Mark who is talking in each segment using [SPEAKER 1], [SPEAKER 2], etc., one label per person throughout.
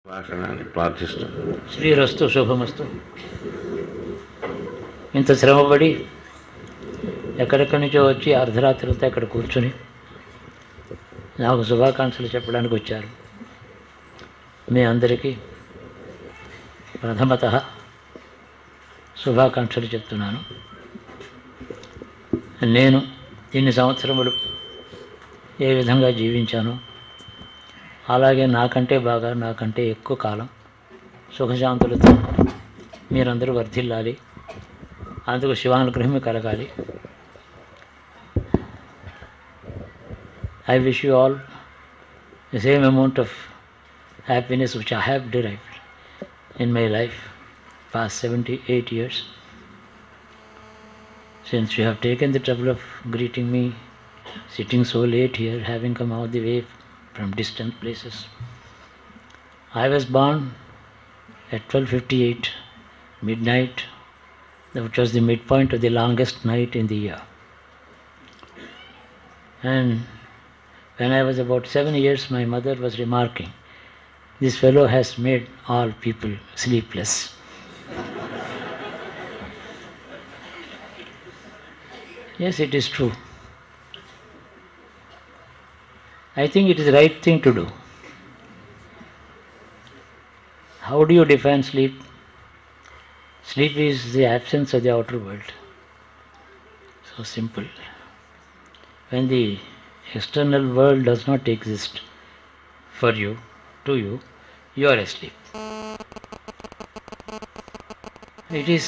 [SPEAKER 1] భాషణాన్ని ప్రార్థిస్తూ
[SPEAKER 2] శ్రీరస్తు శుభమస్తు. ఇంత శ్రమపడి ఎక్కడెక్కడి నుంచో వచ్చి అర్ధరాత్రితో ఇక్కడ కూర్చుని నాకు శుభాకాంక్షలు చెప్పడానికి వచ్చారు. మీ అందరికీ ప్రథమత శుభాకాంక్షలు చెప్తున్నాను. నేను ఇన్ని సంవత్సరములు ఏ విధంగా జీవించానో అలాగే నాకంటే బాగా, నాకంటే ఎక్కువ కాలం సుఖశాంతులతో మీరందరూ వర్ధిల్లాలి. అందుకు శివానుగ్రహం కలగాలి. I wish you all the same amount of happiness which I have derived in my life past 78 years, since you have taken the trouble of greeting me, sitting so late here, having come all the way from distant places. I was born at 12:58 midnight, which was the midpoint of the longest night in the year. And when I was about 7 years, my mother was remarking, "This fellow has made all people sleepless." Yes, it is true. I think it is the right thing to do. How do you define sleep? Sleep is the absence of the outer world. So simple. When the external world does not exist for you, to you, you are asleep. It is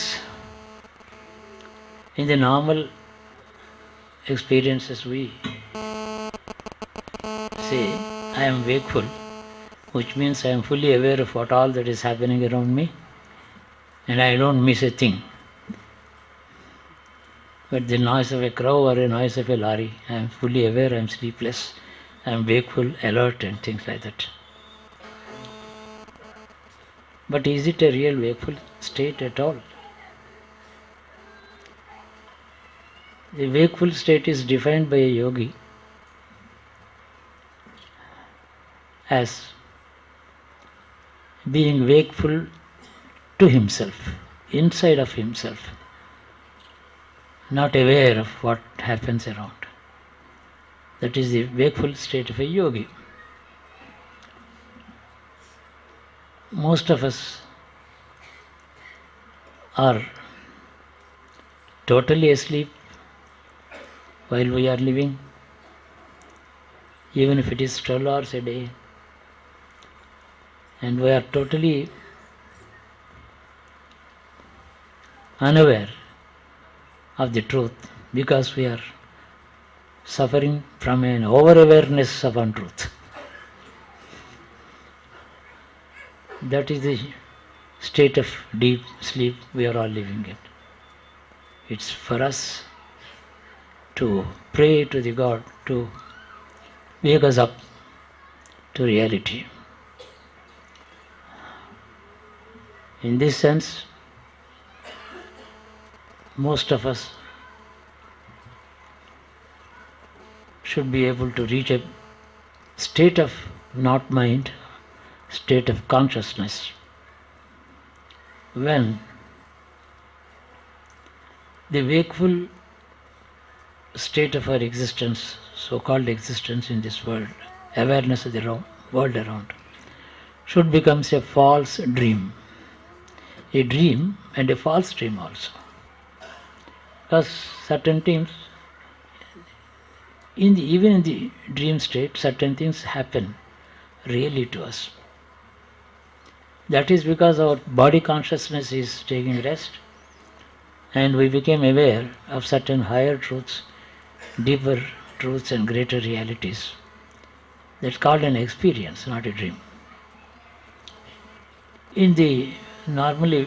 [SPEAKER 2] in the normal experiences we say, I am wakeful, which means I am fully aware of what all that is happening around me and I don't miss a thing. But the noise of a crow or a noise of a lorry, I am fully aware, I am sleepless, I am wakeful, alert and things like that. But is it a real wakeful state at all? The wakeful state is defined by a yogi as being wakeful to himself, inside of himself, not aware of what happens around. That is the wakeful state of a yogi. Most of us are totally asleep while we are living, even if it is 12 hours a day, and we are totally unaware of the truth because we are suffering from an over-awareness of untruth. That is the state of deep sleep we are all living in. It's for us to pray to the God to wake us up to reality. In this sense, most of us should be able to reach a state of not mind, state of consciousness, when the wakeful state of our existence, so-called existence in this world, awareness of the world around, should become a false dream. A dream and a false dream also. Because certain things, even in the dream state, certain things happen really to us. That is because our body consciousness is taking rest and we became aware of certain higher truths, deeper truths and greater realities. That's called an experience, not a dream. Normally,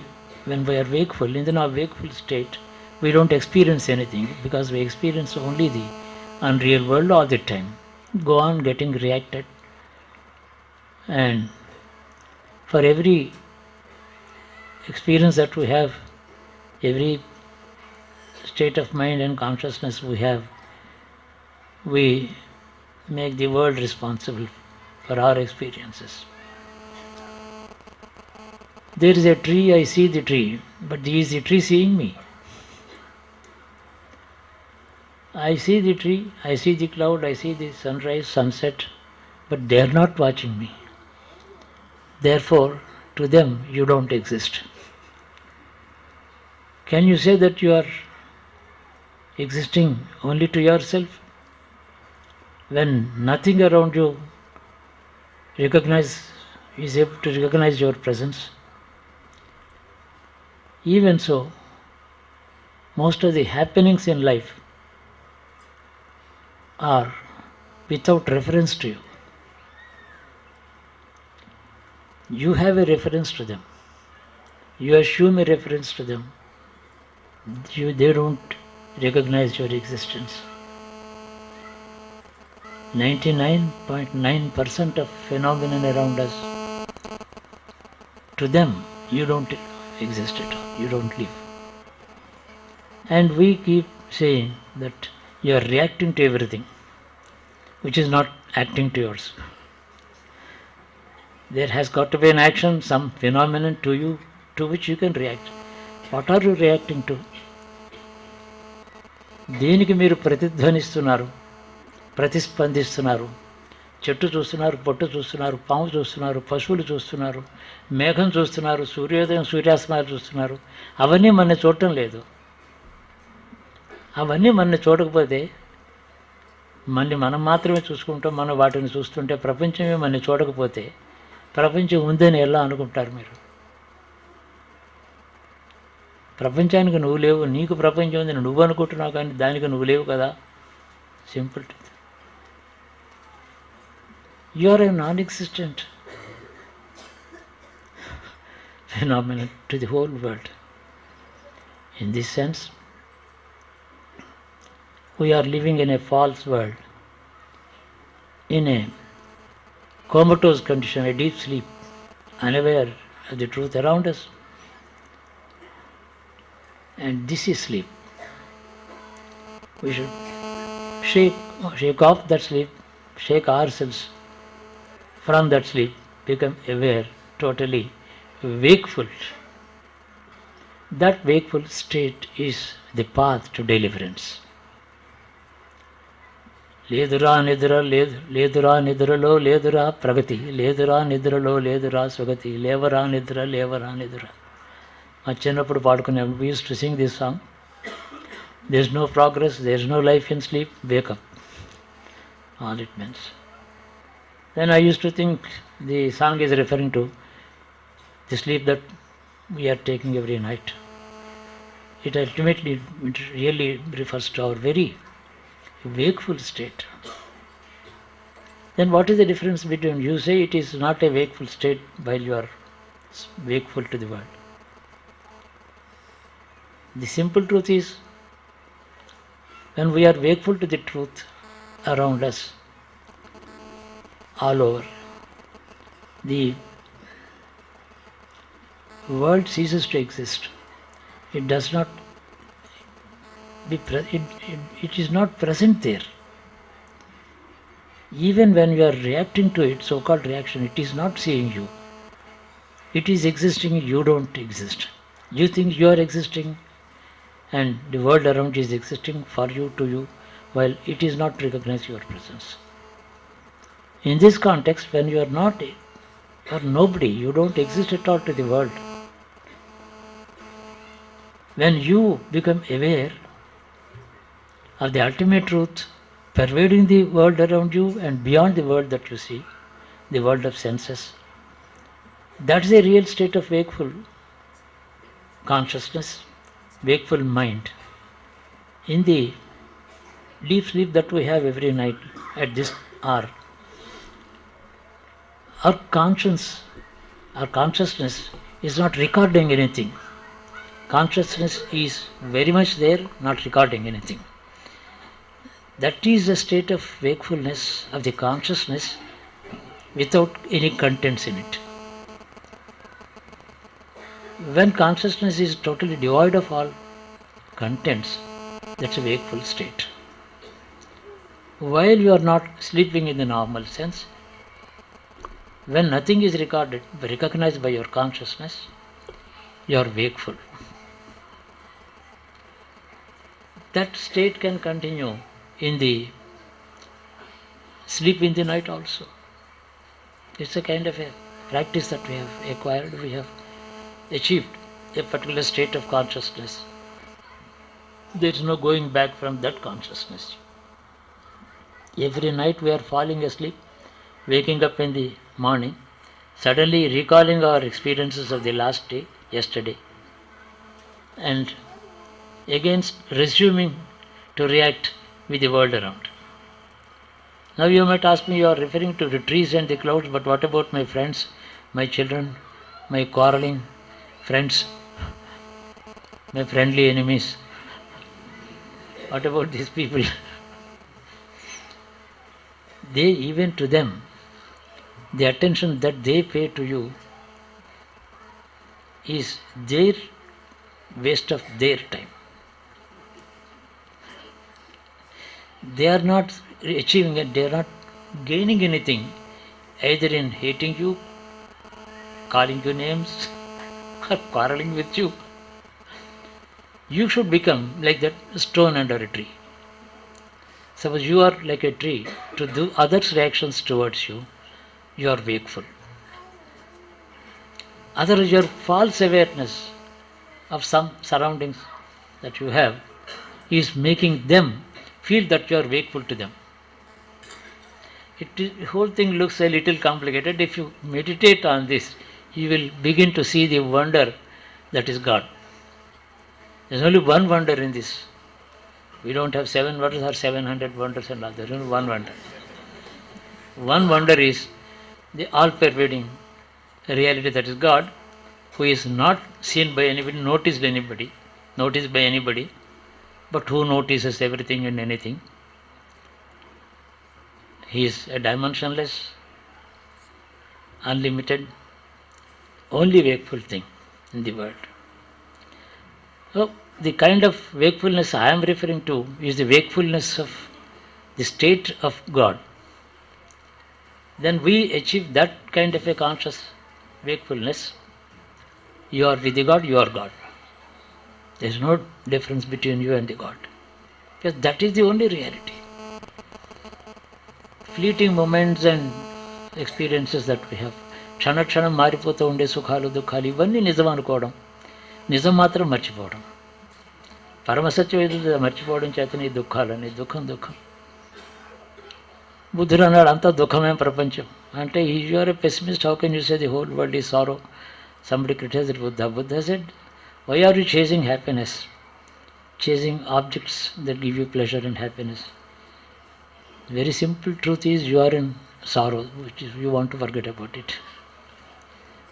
[SPEAKER 2] when we are wakeful, in the wakeful state, we don't experience anything because we experience only the unreal world all the time. Go on getting reacted, and for every experience that we have, every state of mind and consciousness we have, we make the world responsible for our experiences. There is a tree, I see the tree, but is the tree seeing me? I see the tree, I see the cloud, I see the sunrise, sunset, but they are not watching me. Therefore, to them, you don't exist. Can you say that you are existing only to yourself when nothing around you is able to recognize your presence? Even so, most of the happenings in life are without reference to you. You have a reference to them. You assume a reference to them. They don't recognize your existence. 99.9% of phenomenon around us, to them, you don't exist at all. You don't live. And we keep saying that you are reacting to everything, which is not acting to yours. There has got to be an action, some phenomenon to you, to which you can react. What are you reacting to? దేనికి మీరు ప్రతిధ్వనిస్తున్నారు, ప్రతిస్పందిస్తున్నారు? చెట్టు చూస్తున్నారు, పొట్టు చూస్తున్నారు, పాము చూస్తున్నారు, పశువులు చూస్తున్నారు, మేఘం చూస్తున్నారు, సూర్యోదయం సూర్యాస్తమాలు చూస్తున్నారు. అవన్నీ మన చూడటం లేదు. అవన్నీ మన చూడకపోతే మనం మాత్రమే చూసుకుంటాం. మనం వాటిని చూస్తుంటే ప్రపంచమే మన చూడకపోతే ప్రపంచం ఉందని ఎలా అనుకుంటారు మీరు? ప్రపంచానికి నువ్వు లేవు, నీకు ప్రపంచం ఉందని నువ్వు అనుకుంటున్నావు, కానీ దానికి నువ్వు లేవు కదా. Simple. You are a non existent phenomenon to the whole world. In this sense, we are living in a false world, in a comatose condition, a deep sleep, unaware of the truth around us. And this is sleep. We should shake off that sleep, shake ourselves from that sleep, become aware, totally wakeful. That wakeful state is the path to deliverance. లేదురా నిద్ర లేదురా నిద్రలో లేదురా ప్రగతి, లేదురా నిద్రలో లేదురా సుగతి, లేవరా నిద్ర లేవరా నిద్ర. మా చిన్నప్పుడు పాడుకునే, we used to sing this song. There is no progress, there is no life in sleep, wake up. All it means. Then I used to think the song is referring to the sleep that we are taking every night. It really refers to our very wakeful state. Then what is the difference between, you say it is not a wakeful state while you are wakeful to the world. The simple truth is, when we are wakeful to the truth around us, all over, the world ceases to exist. It does not it is not present there. Even when you are reacting to it, so-called reaction, it is not seeing you. It is existing, you don't exist. You think you are existing and the world around you is existing for you, to you, while it is not recognizing your presence. In this context, when you are not or nobody, you don't exist at all to the world. When you become aware of the ultimate truth pervading the world around you and beyond the world that you see, the world of senses, that is a real state of wakeful consciousness, wakeful mind. In the deep sleep that we have every night at this hour, our consciousness is not recording anything. Consciousness is very much there, not recording anything. That is a state of wakefulness of the consciousness without any contents in it. When consciousness is totally devoid of all contents, that's a wakeful state. While you are not sleeping in the normal sense, when nothing is recognized by your consciousness, you are wakeful. That state can continue in the sleep in the night also. It's a kind of a practice that we have acquired, we have achieved a particular state of consciousness. There is no going back from that consciousness. Every night we are falling asleep, waking up in the morning, suddenly recalling our experiences of the last day, yesterday, and again resuming to react with the world around. Now you might ask me, you are referring to the trees and the clouds, but what about my friends, my children, my quarreling friends, my friendly enemies? What about these people? They, even to them, the attention that they pay to you is their waste of their time. They are not achieving it, they are not gaining anything, either in hating you, calling you names, or quarreling with you. You should become like that stone under a tree. Suppose you are like a tree, to do others' reactions towards you, you are wakeful. Otherwise, your false awareness of some surroundings that you have is making them feel that you are wakeful to them. The whole thing looks a little complicated. If you meditate on this, you will begin to see the wonder that is God. There is only one wonder in this. We don't have 7 wonders or 700 wonders and all. There is only one wonder. One wonder is the all-pervading reality that is God, who is not seen by anybody, noticed by anybody, but who notices everything and anything. He is a dimensionless, unlimited, only wakeful thing in the world. So, the kind of wakefulness I am referring to is the wakefulness of the state of God. Then we achieve that kind of a conscious wakefulness. You are with the God, you are God. There is no difference between you and the God. Because that is the only reality. Fleeting moments and experiences that we have, క్షణ క్షణం మారిపోతూ ఉండే సుఖాలు దుఃఖాలు ఇవన్నీ నిజం అనుకోవడం, నిజం మాత్రం మర్చిపోవడం, పరమసత్యం ఏదో మర్చిపోవడం చేతనే దుఃఖాలని దుఃఖం. బుద్ధుడు అన్నాడు, అంతా దుఃఖమే ప్రపంచం అంటే, you are a pessimist, how can you say the whole world is sorrow? Somebody criticized Buddha. Buddha said, why are you chasing happiness? Chasing objects that give you pleasure and happiness. The very simple truth is you are in sorrow, which is you want to forget about it.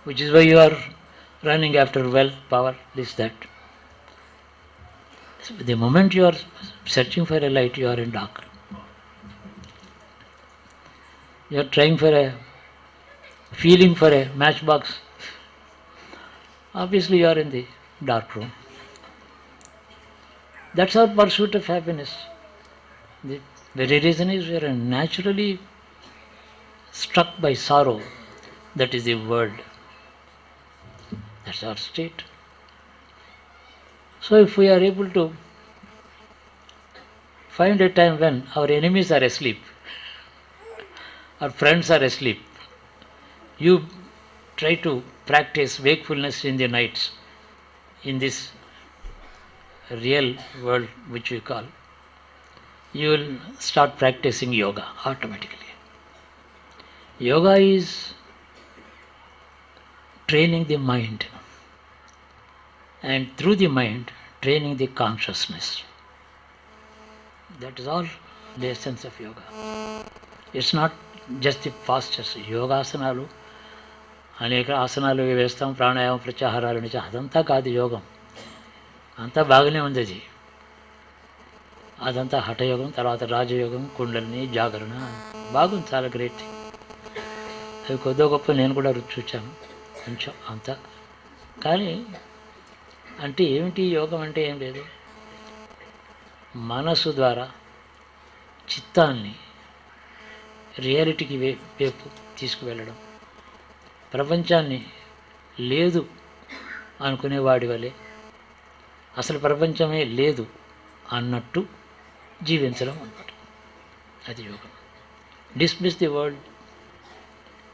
[SPEAKER 2] Which is why you are running after wealth, power, this, that. So the moment you are searching for a light, you are in dark. You are trying for a feeling for a matchbox. Obviously you are in the dark room. That's our pursuit of happiness. The very reason is we are naturally struck by sorrow. That is the world. That's our state. So if we are able to find a time when our enemies are asleep, our friends are asleep, you try to practice wakefulness in the nights, in this real world which we call, you will start practicing yoga automatically. Yoga is training the mind, and through the mind training the consciousness. That is all the essence of yoga. It's not just the postures. Yogasanalu, అనేక ఆసనాలు వేస్తాం, ప్రాణాయామం, ప్రత్యాహారాలు నుంచి, అదంతా కాదు యోగం. అంతా బాగానే ఉంది అది. అదంతా హఠయోగం, తర్వాత రాజయోగం, కుండలిని, జాగరణ, బాగుంది, చాలా గ్రేట్ థింగ్. అవి కొద్దో గొప్ప నేను కూడా రుచి చూచాను కొంచెం అంతా. కానీ అంటే ఏమిటి యోగం అంటే ఏం లేదు, మనసు ద్వారా చిత్తాన్ని రియాలిటీకి వైపు తీసుకువెళ్ళడం, ప్రపంచాన్ని లేదు అనుకునేవాడి వలె అసలు ప్రపంచమే లేదు అన్నట్టు జీవించడం అన్నమాట. అది యోగం. Dismiss the world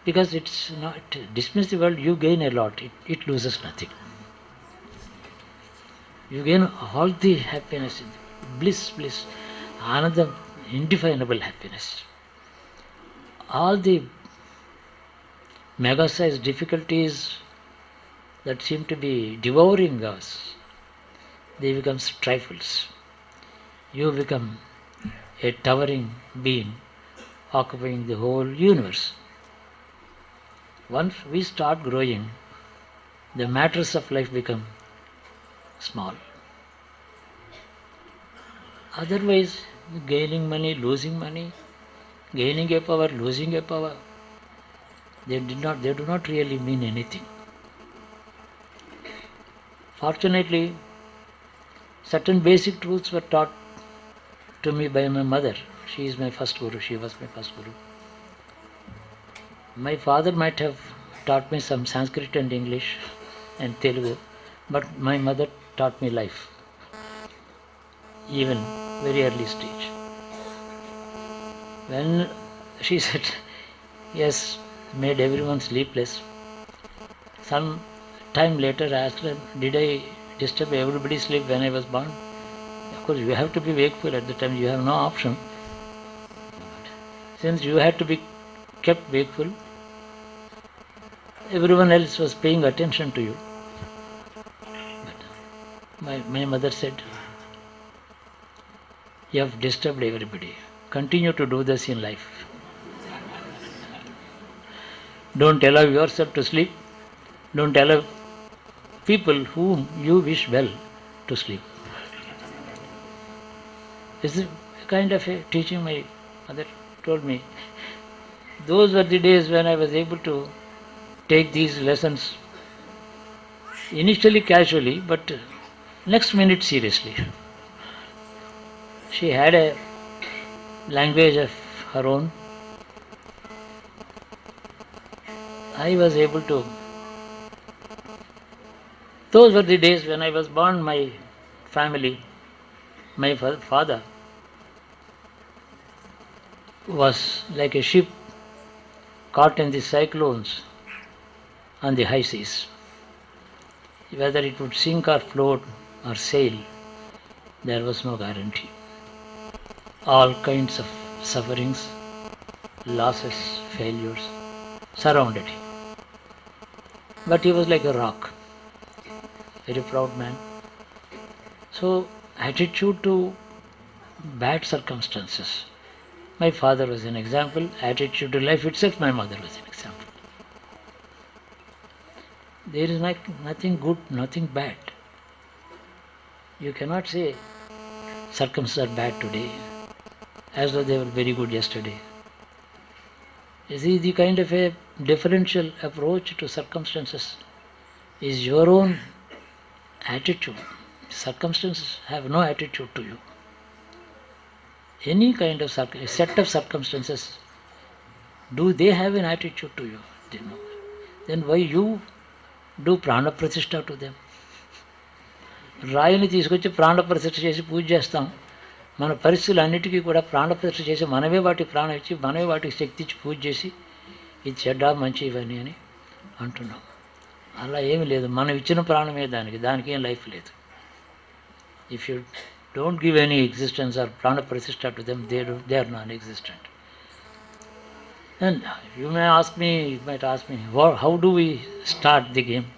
[SPEAKER 2] because it's not dismiss the world, you gain a lot, it loses nothing. You gain all the happiness, bliss, anandam, indefinable happiness. All the mega sized difficulties that seem to be devouring us, they become trifles. You become a towering being occupying the whole universe. Once we start growing, the matters of life become small. Otherwise, gaining money, losing money, gaining a power, losing a power, they do not really mean anything. Fortunately, certain basic truths were taught to me by my mother. She is my first guru. She was my first guru. My father might have taught me some Sanskrit and English and Telugu, but my mother taught me life, even very early stage. When she said, yes, made everyone sleepless. Some time later I asked her, did I disturb everybody's sleep when I was born? Of course, you have to be wakeful at the time, you have no option. Since you had to be kept wakeful, everyone else was paying attention to you. But my mother said, you have disturbed everybody. Continue to do this in life. Don't allow yourself to sleep. Don't allow people whom you wish well to sleep. This is a kind of a teaching my mother told me. Those were the days when I was able to take these lessons initially casually, but next minute seriously. She had a language of her own. I was able to. Those were the days when I was born. My family, my father was like a ship caught in the cyclones on the high seas. Whether it would sink or float or sail, there was no guarantee. All kinds of sufferings, losses, failures surrounded him. But he was like a rock, very proud man. So, attitude to bad circumstances. My father was an example. Attitude to life itself, my mother was an example. There is nothing good, nothing bad. You cannot say circumstances are bad today as though they were very good yesterday. This is the kind of a differential approach to circumstances. Is your own attitude. Circumstances have no attitude to you. Any kind of set of circumstances, do they have an attitude to you? Then why you do prana pratishtha to them? రాయిని తీసుకొచ్చి ప్రాణప్రతిష్ఠ చేసి పూజ చేస్తాం. మన పరిస్థితులు అన్నిటికీ కూడా ప్రాణప్రతిష్ఠ చేసి మనమే వాటికి ప్రాణం ఇచ్చి మనమే వాటికి శక్తి ఇచ్చి పూజ చేసి ఇది చెడ్డ మంచి ఇవన్నీ అని అంటున్నాం. అలా ఏమీ లేదు. మనం ఇచ్చిన ప్రాణమే దానికి ఏం లైఫ్ లేదు. If you don't give any existence or ప్రాణ ప్రతిష్ఠ to them, they are non existent. And you might ask me, how do we start the game?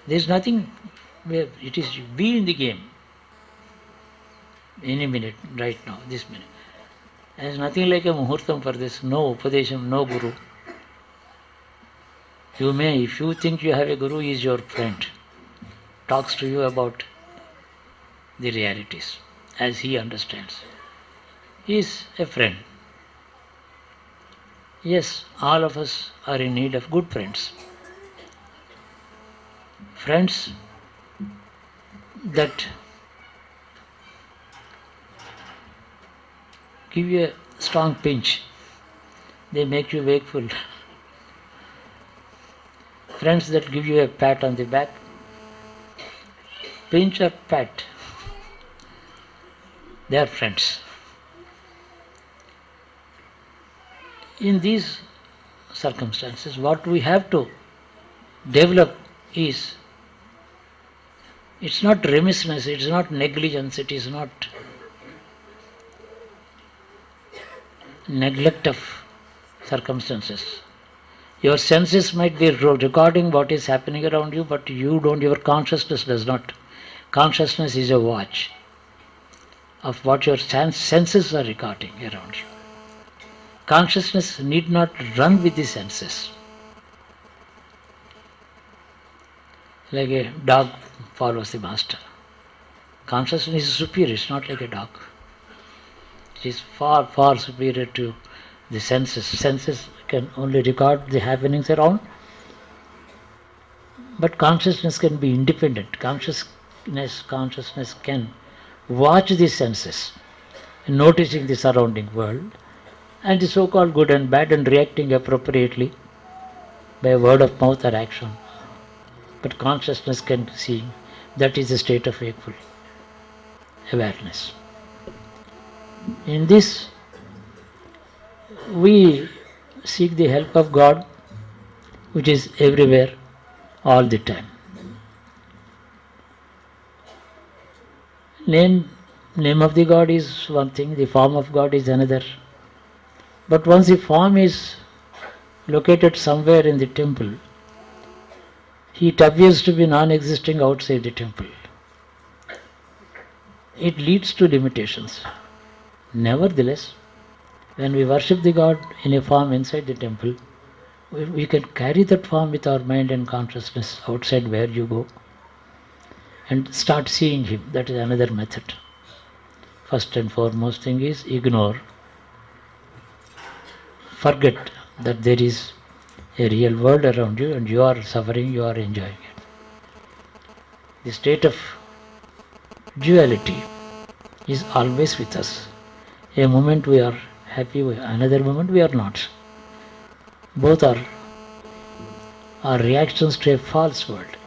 [SPEAKER 2] There is nothing where it is be in the game. Any minute, right now, this minute. There is nothing like a muhurtam for this. No upadesham, no guru. You may, if you think you have a guru, he is your friend. Talks to you about the realities as he understands. He is a friend. Yes, all of us are in need of good friends. Friends that give you a strong pinch. They make you wakeful. Friends that give you a pat on the back. pinch or pat. They are friends. In these circumstances, what we have to develop is, it's not remissness, it's not negligence, it is not neglect of circumstances. Your senses might be recording what is happening around you, but you don't, your consciousness does not. Consciousness is a watch of what your senses are recording around you. Consciousness need not run with the senses. Like a dog follows the master. Consciousness is superior, it's not like a dog. It is far, far superior to the senses. Senses can only record the happenings around, but consciousness can be independent. Consciousness can watch the senses, noticing the surrounding world, and the so-called good and bad, and reacting appropriately by word of mouth or action. But consciousness can see. That is the state of wakeful awareness. In this, we seek the help of God, which is everywhere, all the time. Name of the God is one thing, the form of God is another. But once the form is located somewhere in the temple, it appears to be non-existing outside the temple. It leads to limitations. Nevertheless, when we worship the God in a form inside the temple, we can carry that form with our mind and consciousness outside where you go and start seeing Him. That is another method. First and foremost thing is ignore, forget that there is a real world around you and you are suffering, you are enjoying it. The state of duality is always with us. A moment we are happy, another moment we are not. Both are reactions to a false world.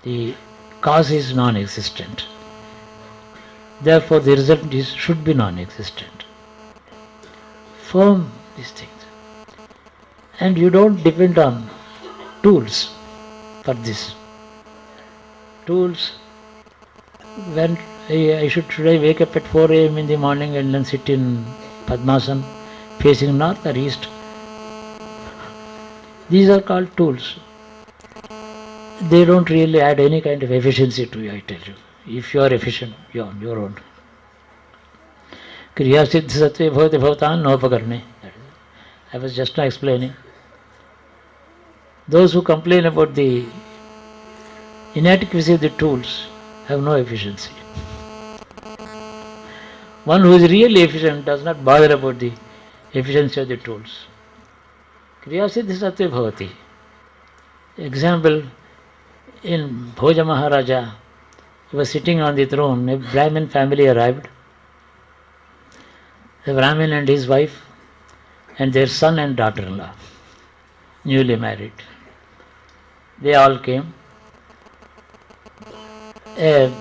[SPEAKER 2] The cause is non-existent. Therefore the result should be non-existent. Firm these things. And you don't depend on tools for this. Tools, when should I wake up at 4 a.m. in the morning and then sit in Padmasana facing north or east? These are called tools. They don't really add any kind of efficiency to you, I tell you. If you are efficient, you are on your own. Kriya siddhi sattve bhavati bhavatan nopakarne. I was just now explaining. Those who complain about the inadequacy of the tools have no efficiency. One who is really efficient does not bother about the efficiency of the tools. Kriya siddhi sattve bhavati. Example, in Bhoja Maharaja, he was sitting on the throne, a Brahmin family arrived. The Brahmin and his wife and their son and daughter-in-law, newly married. They all came. A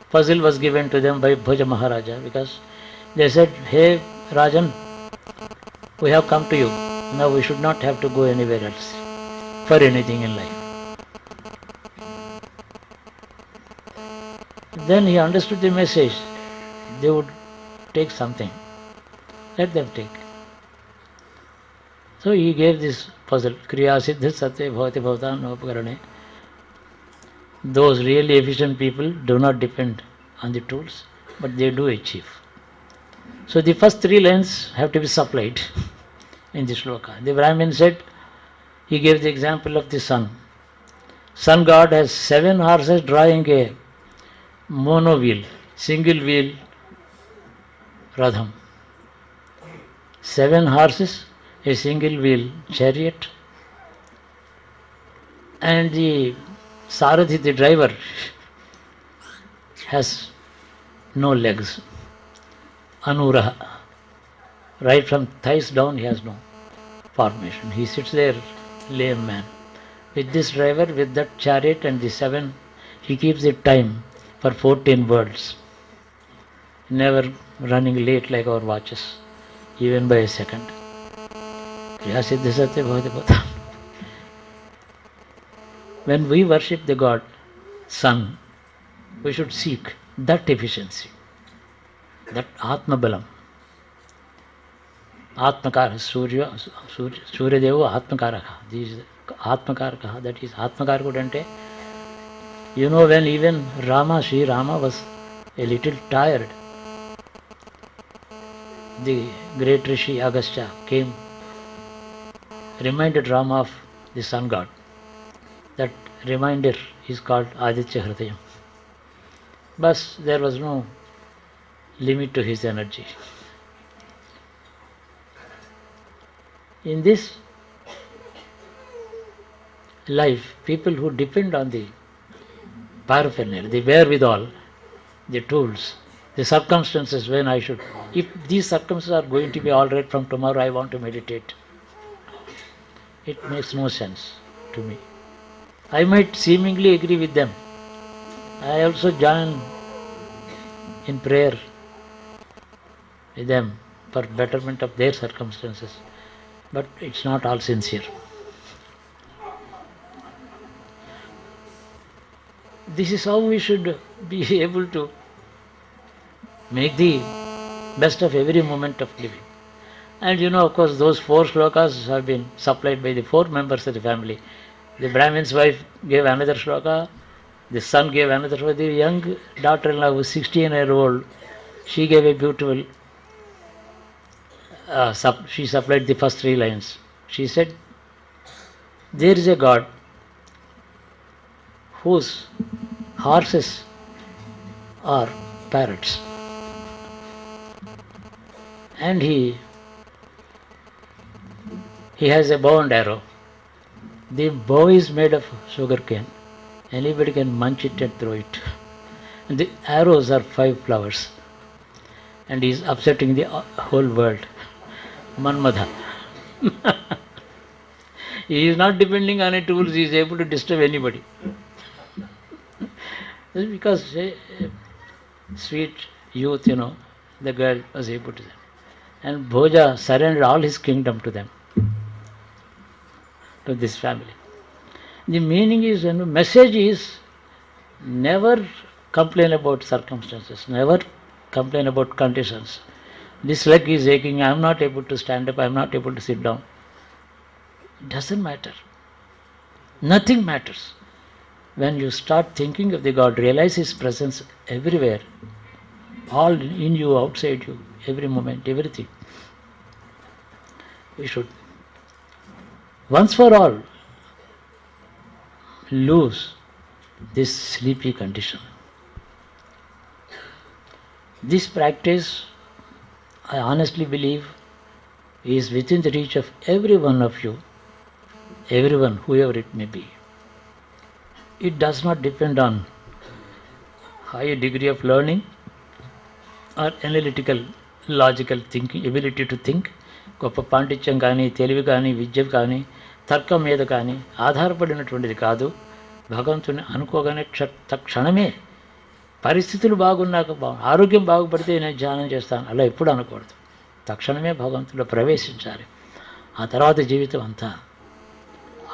[SPEAKER 2] puzzle was given to them by Bhoja Maharaja because they said, "Hey Rajan, we have come to you. Now we should not have to go anywhere else for anything in life." Then he understood the message. They would take something. Let them take. So he gave this puzzle, Kriya Siddhi Satya Bhavati Bhavatan Nopakarane. Those really efficient people do not depend on the tools, but they do achieve. So the first 3 lines have to be supplied in this shloka. The Brahmin said, he gave the example of the sun. Sun god has 7 horses drawing a mono wheel, single wheel Radham. 7 horses, a single wheel chariot, and the Sarathi, the driver, has no legs. Anuraha. Right from thighs down he has no formation. He sits there, lame man. With this driver, with that chariot and the 7 He keeps the time for 14 worlds, never running late like our watches, even by a second. Kriya Siddhi Satya Bhavati Bhata. When we worship the God, Sun, we should seek that efficiency, that Atma Balam. Atmakara, Surya Deva Atmakaraka. This is Atmakaraka, that is Atmakaraka ante. You know, when even Sri Rama was a little tired, the great Rishi Agastya came, reminded Rama of the sun god. That reminder is called Aditya Hridayam. But there was no limit to his energy. In this life, people who depend on the paraphernalia, the wherewithal, the tools, the circumstances when I should, if these circumstances are going to be all right from tomorrow, I want to meditate. It makes no sense to me. I might seemingly agree with them. I also join in prayer with them for betterment of their circumstances. But it's not all sincere. This is how we should be able to make the best of every moment of living. And you know, of course, those 4 shlokas have been supplied by the 4 members of the family. The Brahmin's wife gave another shloka, the son gave another shloka, the young daughter-in-law who was 16-year-old, she gave a beautiful, she supplied the first 3 lines. She said, there is a God whose horses are parrots, and he has a bow and arrow. The bow is made of sugar cane. Anybody can munch it and throw it. And the arrows are 5 flowers. And he is upsetting the whole world. Manmadha. He is not depending on a tools, he is able to disturb anybody. This is because sweet youth, you know, the girl was able to. And Bhoja surrendered all his kingdom to them, to this family. The meaning is, the message is, never complain about circumstances, never complain about conditions. This leg is aching, I am not able to stand up, I am not able to sit down. It doesn't matter. Nothing matters. When you start thinking of the God, realize His presence everywhere, all in you, outside you, every moment, everything. We should, once for all, lose this sleepy condition. This practice, I honestly believe, is within the reach of every one of you, everyone, whoever it may be. It does not depend on high degree of learning or analytical, logical thinking, ability to think. గొప్ప పాండిత్యం కానీ, తెలివి కానీ, విద్య కానీ, తర్కం మీద కానీ ఆధారపడినటువంటిది కాదు. భగవంతుని అనుకోగానే క్షణమే పరిస్థితులు బాగున్నాక ఆరోగ్యం బాగుపడితే నేను ధ్యానం చేస్తాను అలా ఎప్పుడు అనకూడదు. తక్షణమే భగవంతుడిలో ప్రవేశించాలి. ఆ తర్వాత జీవితం అంతా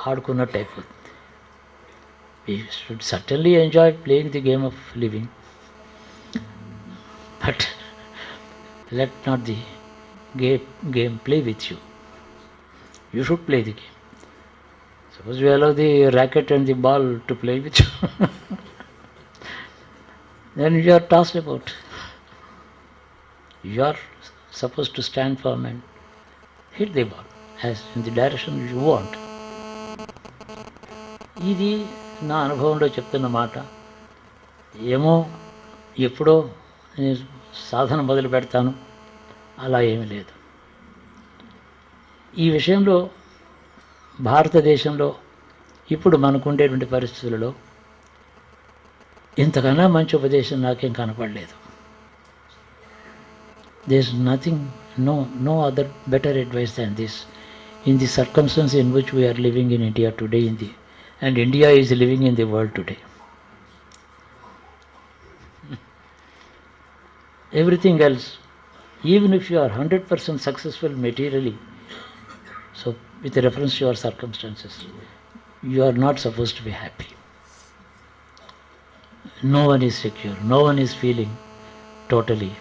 [SPEAKER 2] ఆడుకున్నట్టు అయిపోతుంది. We should certainly enjoy playing the game of living, but let not the game play with you. You should play the game. Suppose you allow the racket and the ball to play with you, then you are tossed about. You are supposed to stand firm and hit the ball as in the direction you want. ఇది నా అనుభవంలో చెప్తున్న మాట. ఏమో ఎప్పుడో నేను సాధన మొదలు పెడతాను అలా ఏమీ లేదు. ఈ విషయంలో భారతదేశంలో ఇప్పుడు మనకుండేటువంటి పరిస్థితులలో ఇంతకన్నా మంచి ఉపదేశం నాకేం కనపడలేదు. There is nothing, no other better advice than this in the circumstances in which we are living in India today, and India is living in the world today. Everything else, even if you are 100% successful materially, so with reference to your circumstances, you are not supposed to be happy. No one is secure. No one is feeling totally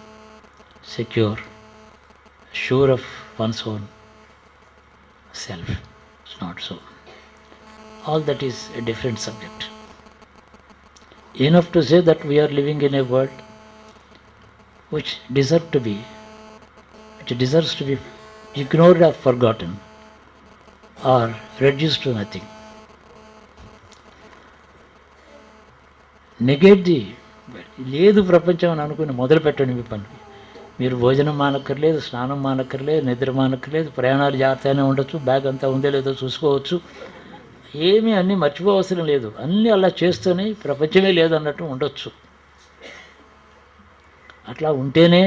[SPEAKER 2] secure, sure of one's own self. It's not so. All that is a different subject. Enough to say that we are living in a world which deserves to be ignored or forgotten or reduced to nothing. Negate the లేదు ప్రపంచం అని అనుకుని మొదలు పెట్టండి మీ పని. మీరు భోజనం మానక్కర్లేదు, స్నానం మానక్కర్లేదు, నిద్ర మానక్కర్లేదు, ప్రయాణాలు జాగ్రత్తగానే ఉండొచ్చు, బ్యాగ్ అంతా ఉందో లేదో చూసుకోవచ్చు, ఏమీ అన్నీ మర్చిపోవసరం లేదు. అన్నీ అలా చేస్తూనే ప్రపంచమే లేదన్నట్టు ఉండొచ్చు. అట్లా ఉంటేనే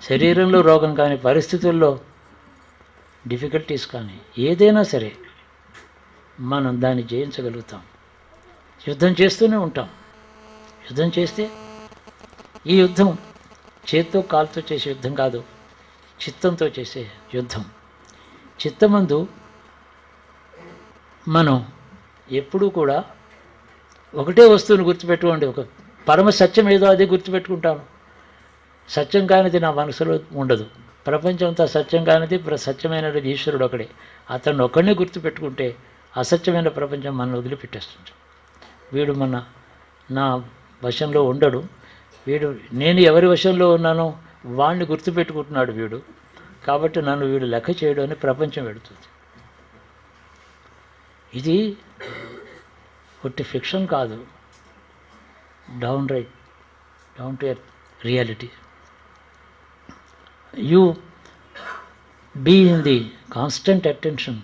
[SPEAKER 2] శరీరంలో రోగం కానీ, పరిస్థితుల్లో డిఫికల్టీస్ కానీ, ఏదైనా సరే మనం దాన్ని జయించగలుగుతాం. యుద్ధం చేస్తూనే ఉంటాం. యుద్ధం చేస్తే ఈ యుద్ధం చేత్తో కాలుతో చేసే యుద్ధం కాదు, చిత్తంతో చేసే యుద్ధం. చిత్తమందు మనం ఎప్పుడూ కూడా ఒకటే వస్తువుని గుర్తుపెట్టుకోండి. ఒక పరమ సత్యం ఏదో అదే గుర్తుపెట్టుకుంటాను. సత్యం కానిది నా మనసులో ఉండదు. ప్రపంచం అంతా సత్యం కానిది, సత్యమైనది ఈశ్వరుడు ఒకడే. అతన్ని ఒక్కడినే గుర్తుపెట్టుకుంటే అసత్యమైన ప్రపంచం మనం వదిలిపెట్టేస్తుంది. వీడు నా వశంలో ఉండడు, వీడు నేను ఎవరి వశంలో ఉన్నానో వాడిని గుర్తుపెట్టుకుంటున్నాడు వీడు, కాబట్టి నన్ను వీడు లెక్క చేయడం అని ప్రపంచం పెడుతుంది. ఇది ఒట్టి ఫిక్షన్ కాదు, down to earth reality. You be in the constant attention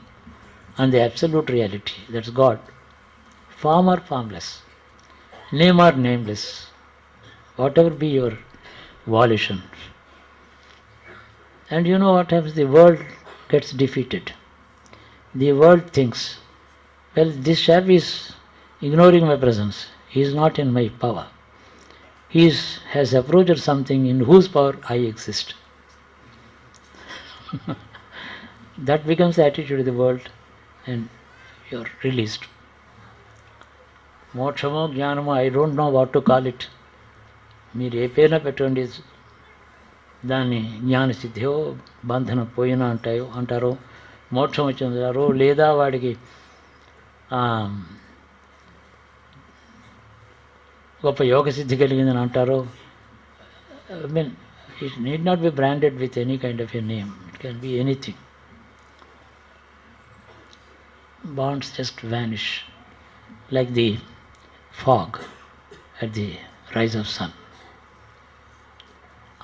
[SPEAKER 2] on the absolute reality, that's God. Form or formless, name or nameless, whatever be your volition. And you know what happens? The world gets defeated. The world thinks, well, this chap is ignoring my presence, he is not in my power, he has approached something in whose power I exist. That becomes the attitude of the world and you are released. మోక్షమో జ్ఞానమో, I don't know what to call it. మీరు ఏ పేరున పెట్టండి, దాన్ని జ్ఞానసిద్ధియో బంధనం పోయినా అంటారో, మోక్షం వచ్చిందారో, లేదా వాడికి గొప్ప యోగసిద్ధి కలిగిందని అంటారో. I mean it need not be branded with any kind of a name. It can be anything. Bonds just vanish like the fog at the rise of sun.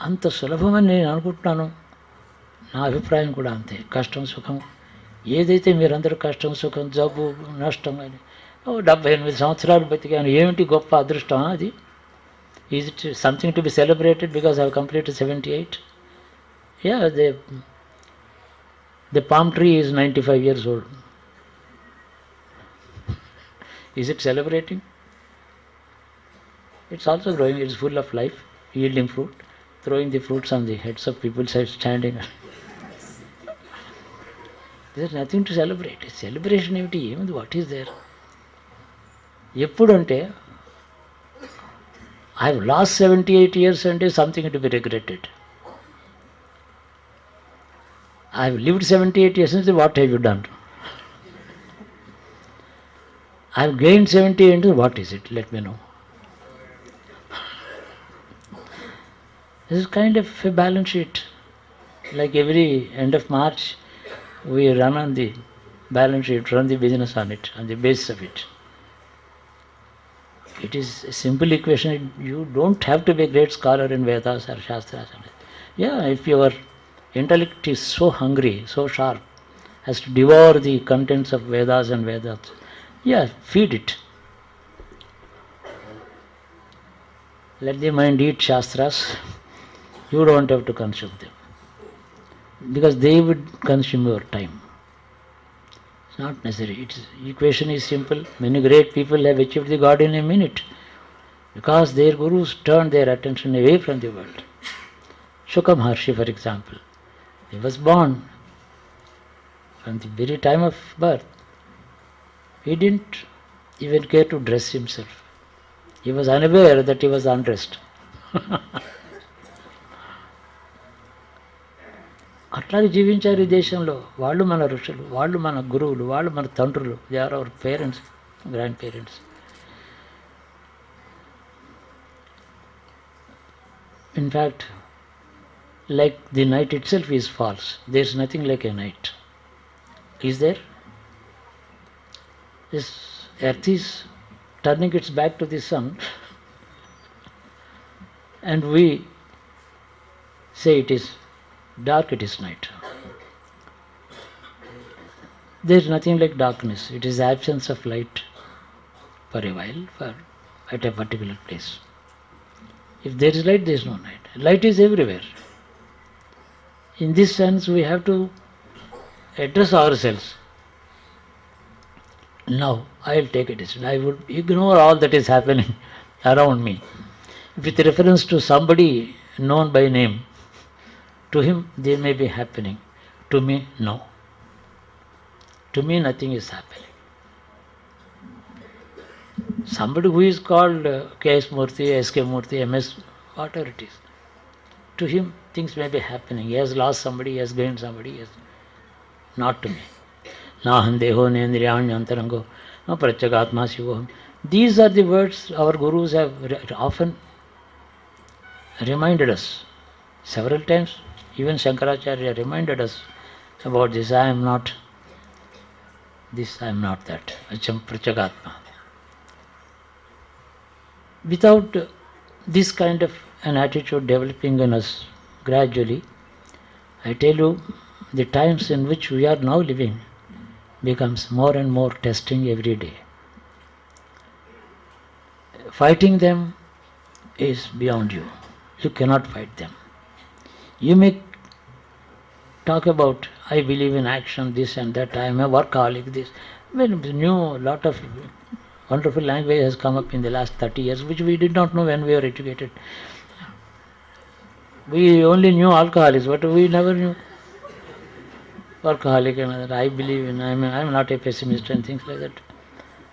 [SPEAKER 2] అంత సులభమని నేను అనుకుంటున్నాను. నా అభిప్రాయం కూడా అంతే. కష్టం సుఖం ఏదైతే మీరందరూ కష్టం సుఖం జబ్బు నష్టం అని 78 సంవత్సరాలు బతికాను, ఏమిటి గొప్ప అదృష్టం అది? Is it something to be celebrated because I have completed 78? Yeah, the palm tree is 95 years old. Is it celebrating? It's also growing, it's full of life, yielding fruit, throwing the fruits on the heads of people standing. There's nothing to celebrate. Celebration ఏమిటి? ఏముంది? What is there? ఎప్పుడంటే I have lost 78 years and is something to be regretted. I have lived 78 years and what have you done? I have gained 70 and what is it? Let me know. This is kind of a balance sheet. Like every end of March, we run on the balance sheet, run the business on it, on the basis of it. It is a simple equation. You don't have to be a great scholar in Vedas or Shastras. Yeah, if your intellect is so hungry, so sharp, has to devour the contents of Vedas and Vedas, yeah, feed it. Let the mind eat Shastras. You don't have to consume them, because they would consume your time. It's not necessary. Its equation is simple. Many great people have achieved the God in a minute because their gurus turned their attention away from the world Shuka Maharshi, for example, he was born from the very time of birth. He didn't even care to dress himself. He was unaware that he was undressed. అట్లాగే జీవించారు ఈ దేశంలో. వాళ్ళు మన ఋషులు, వాళ్ళు మన గురువులు, వాళ్ళు మన తండ్రులు. They are our parents, grandparents. In fact, like the night itself is false. There is nothing like a night. Is there? This earth is turning its back to the sun and we say it is dark, it is night. There is nothing like darkness. It is absence of light for a while, at a particular place. If there is light, there is no night. Light is everywhere. In this sense, we have to address ourselves. Now, I will take a decision. I would ignore all that is happening around me. With reference to somebody known by name, to him they may be happening. To me, no. To me, nothing is happening. Somebody who is called K.S. Murthy, S.K. Murthy, M.S., whatever it is, to him things may be happening. He has lost somebody, he has gained somebody, not to me. Naham deho nendriyanyantarango pratyagatma shivoham. These are the words our gurus have often reminded us. Several times, even Shankaracharya reminded us about this. I am not this, I am not that. Acham pratyagatma. Without this kind of an attitude developing in us gradually, I tell you, the times in which we are now living becomes more and more testing every day. Fighting them is beyond you. You cannot fight them. You may talk about, I believe in action, this and that, I am a workaholic, this. Well, new lot of wonderful language has come up in the last 30 years, which we did not know when we were educated. We only knew alcoholics, but we never knew workaholic and other. I believe in, I am not a pessimist and things like that.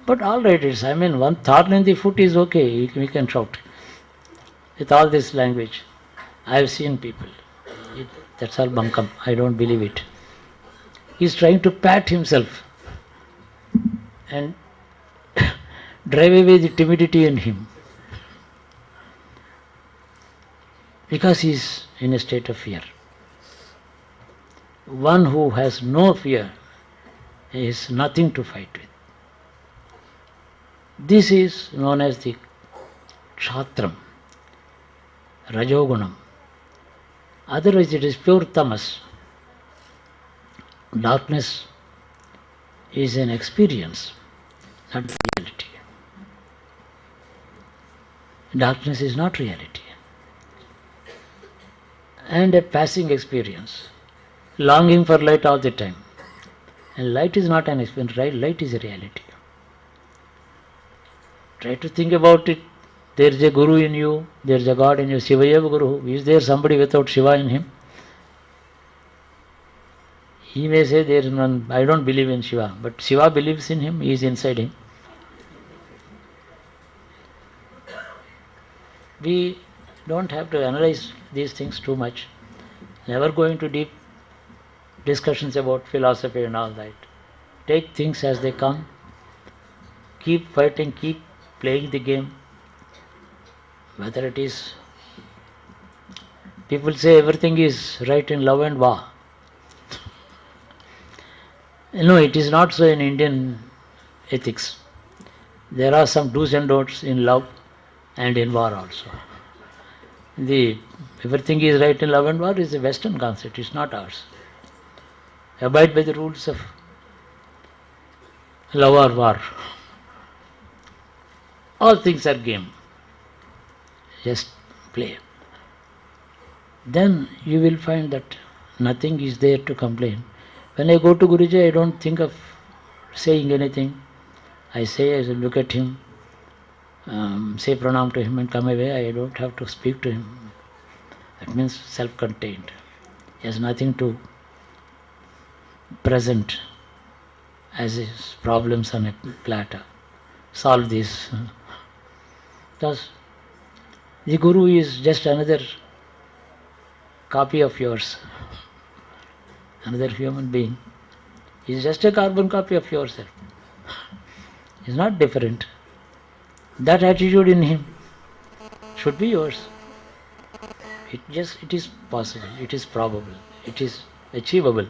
[SPEAKER 2] But all right, one thorn in the foot is okay, we can shout. With all this language, I have seen people. That's all bunkam, I don't believe it. He is trying to pat himself and drive away the timidity in him, because he is in a state of fear. One who has no fear is nothing to fight with. This is known as the kshatram, rajogunam. Otherwise it is pure tamas. Darkness is an experience, not reality. Darkness is not reality, and a passing experience, longing for light all the time. And light is not an experience, right? Light is a reality. Try to think about it. There is a guru in you, there is a God in you. Shivayeva Guru. Is there somebody without Shiva in him? He may say there is none, I don't believe in Shiva, but Shiva believes in him, he is inside him. We don't have to analyze these things too much. Never go into deep discussions about philosophy and all that. Take things as they come. Keep fighting, keep playing the game. Whether it is, people say everything is right in love and war. No, it is not so in Indian ethics. There are some do's and don'ts in love and in war also. Everything is right in love and war is a Western concept, it's not ours. Abide by the rules of love or war. All things are game. Just play. Then you will find that nothing is there to complain. When I go to Guruji, I don't think of saying anything. I say, I look at him, say pranam to him and come away. I don't have to speak to him. That means self-contained. He has nothing to present as his problems on a platter. Solve this. Thus, the Guru is just another copy of yours, another human being. He is just a carbon copy of yourself. He is not different. That attitude in him should be yours. It is possible, it is probable, it is achievable.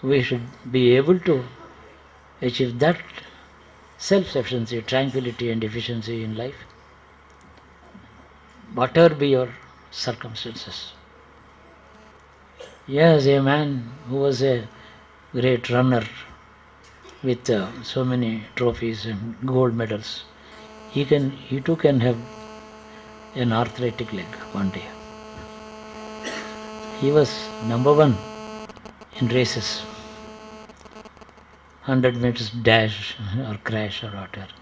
[SPEAKER 2] We should be able to achieve that self-sufficiency, tranquility and efficiency in life, whatever be your circumstances. Yes, a man who was a great runner with so many trophies and gold medals, he too can have an arthritic leg one day. He was number one in races, 100 meters dash or crash or whatever.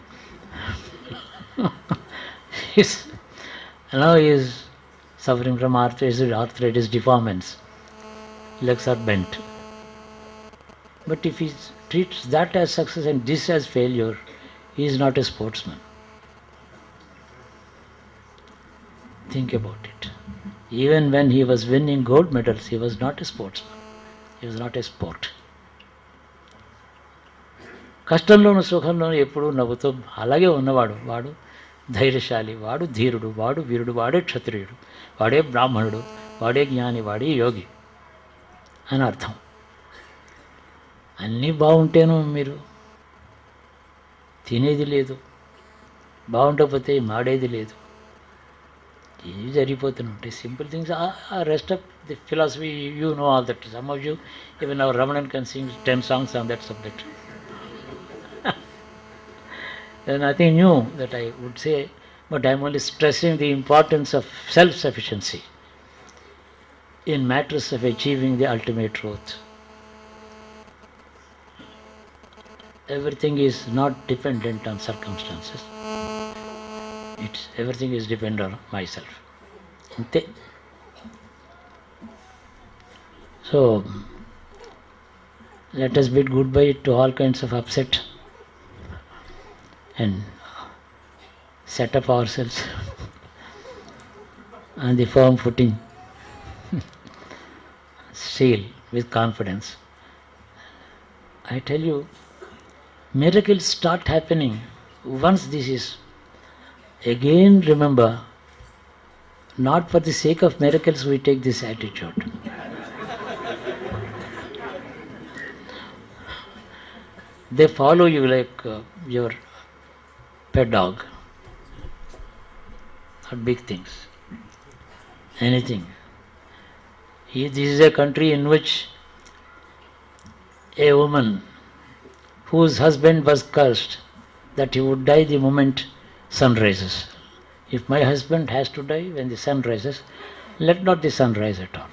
[SPEAKER 2] Now he is suffering from arthritis deformans. Legs are bent. But if he treats that as success and this as failure, he is not a sportsman. Think about it. Even when he was winning gold medals, he was not a sportsman. He was not a sport. కష్టంలోను సుఖంలోను ఎప్పుడూ నవ్వుతూ అలాగే ఉన్నవాడు, వాడు ధైర్యశాలి, వాడు ధీరుడు, వాడు వీరుడు, వాడే క్షత్రియుడు, వాడే బ్రాహ్మణుడు, వాడే జ్ఞాని, వాడే యోగి అని అర్థం. అన్నీ బాగుంటేనూ మీరు తినేది లేదు, బాగుండకపోతే మాడేది లేదు. ఇవి జరిగిపోతూనే ఉంటాయి. Simple things. Rest of the philosophy you know all that. Some of you, even hour Ramanan can sing 10 songs on that subject. There's nothing new that I would say, but I'm only stressing the importance of self-sufficiency in matters of achieving the ultimate truth. Everything is not dependent on circumstances. Everything is dependent on myself. Ante. So, let us bid goodbye to all kinds of upset and set up ourselves on the firm footing, seal with confidence. I tell you, miracles start happening once this is. Again remember, not for the sake of miracles we take this attitude. They follow you like your pet dog. Not big things, anything. This is a country in which a woman whose husband was cursed that he would die the moment sun rises. If my husband has to die when the sun rises, let not the sun rise at all.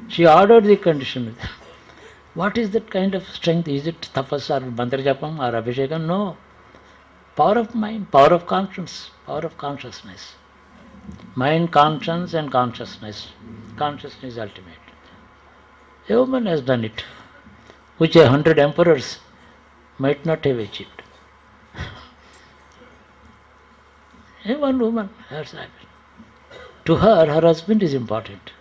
[SPEAKER 2] She ordered the condition. What is that kind of strength? Is it tapas or mantrajapam or abhishekam? No. Power of mind, power of conscience, power of consciousness. Mind, conscience and consciousness. Consciousness is ultimate. A woman has done it, which 100 emperors might not have achieved. One woman has happened. To her, her husband is important.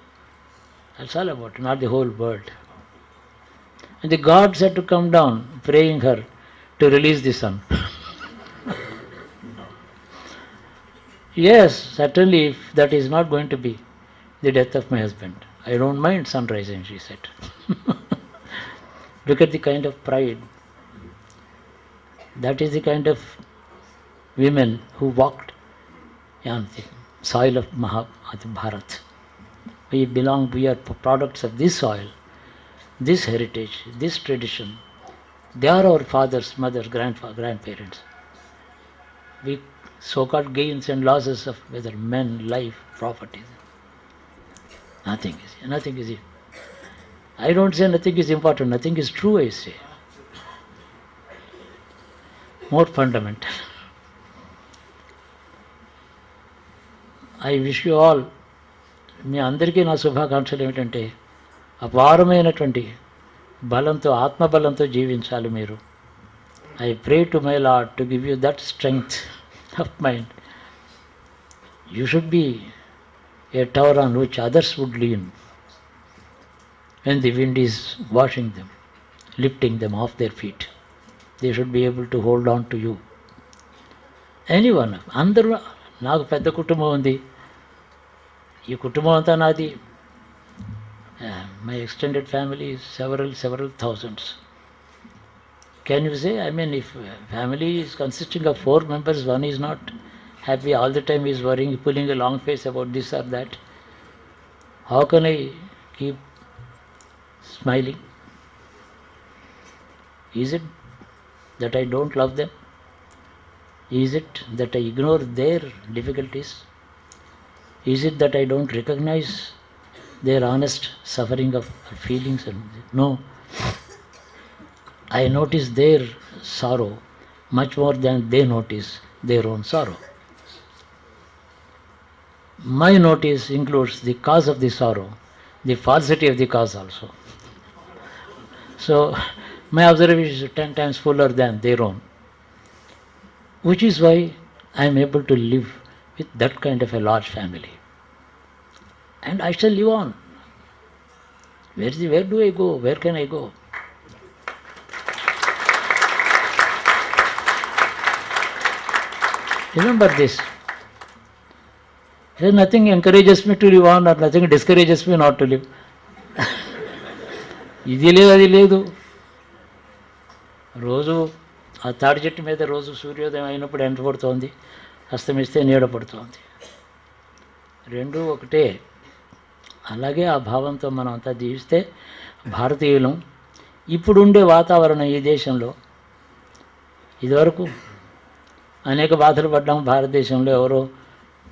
[SPEAKER 2] That's all about it, not the whole world. And the gods had to come down praying her to release the sun. Yes, certainly, if that is not going to be the death of my husband, I don't mind sun rising, she said. Look at the kind of pride. That is the kind of women who walked on the soil of Bharat. We are products of this soil, this heritage, this tradition. They are our fathers, mothers, grandparents. We so-called gains and losses of whether men, life, property. Nothing is it. I don't say nothing is important, nothing is true, I say. More fundamental. I wish you all, మీ అందరికీ నా శుభాకాంక్షలు ఏమిటంటే అపారమైనటువంటి బలంతో, ఆత్మబలంతో జీవించాలి మీరు. I pray to my lord to give you that strength of mind. You should be a tower on which others would lean when the wind is washing them, lifting them off their feet. They should be able to hold on to you. Anyone, అందరూ, నాకు పెద్ద కుటుంబం ఉంది, ఈ కుటుంబం అంతా నాది. My extended family several thousands. Can you say, I mean, if family is consisting of 4 members, one is not happy, all the time he is worrying, pulling a long face about this or that, how can I keep smiling? Is it that I don't love them? Is it that I ignore their difficulties? Is it that I don't recognize their honest suffering of feelings? No, I notice their sorrow much more than they notice their own sorrow. My notice includes the cause of the sorrow, the falsity of the cause also. So my observation is 10 times fuller than their own, which is why I am able to live with that kind of a large family. And I shall live on. Where do I go? Where can I go? Remember this. There is nothing encourages me to live on or nothing discourages me not to live. ఇది లేదు, అది లేదు. రోజు ఆ తాడి చెట్టు మీద రోజు సూర్యోదయం అయినప్పుడు ఎండ పడుతోంది, అస్తమిస్తే నీడ పడుతోంది, రెండూ ఒకటే. అలాగే ఆ భావంతో మనం అంతా జీవిస్తే భారతీయులం. ఇప్పుడుండే వాతావరణం ఈ దేశంలో, ఇదివరకు అనేక బాధలు పడ్డాం భారతదేశంలో. ఎవరో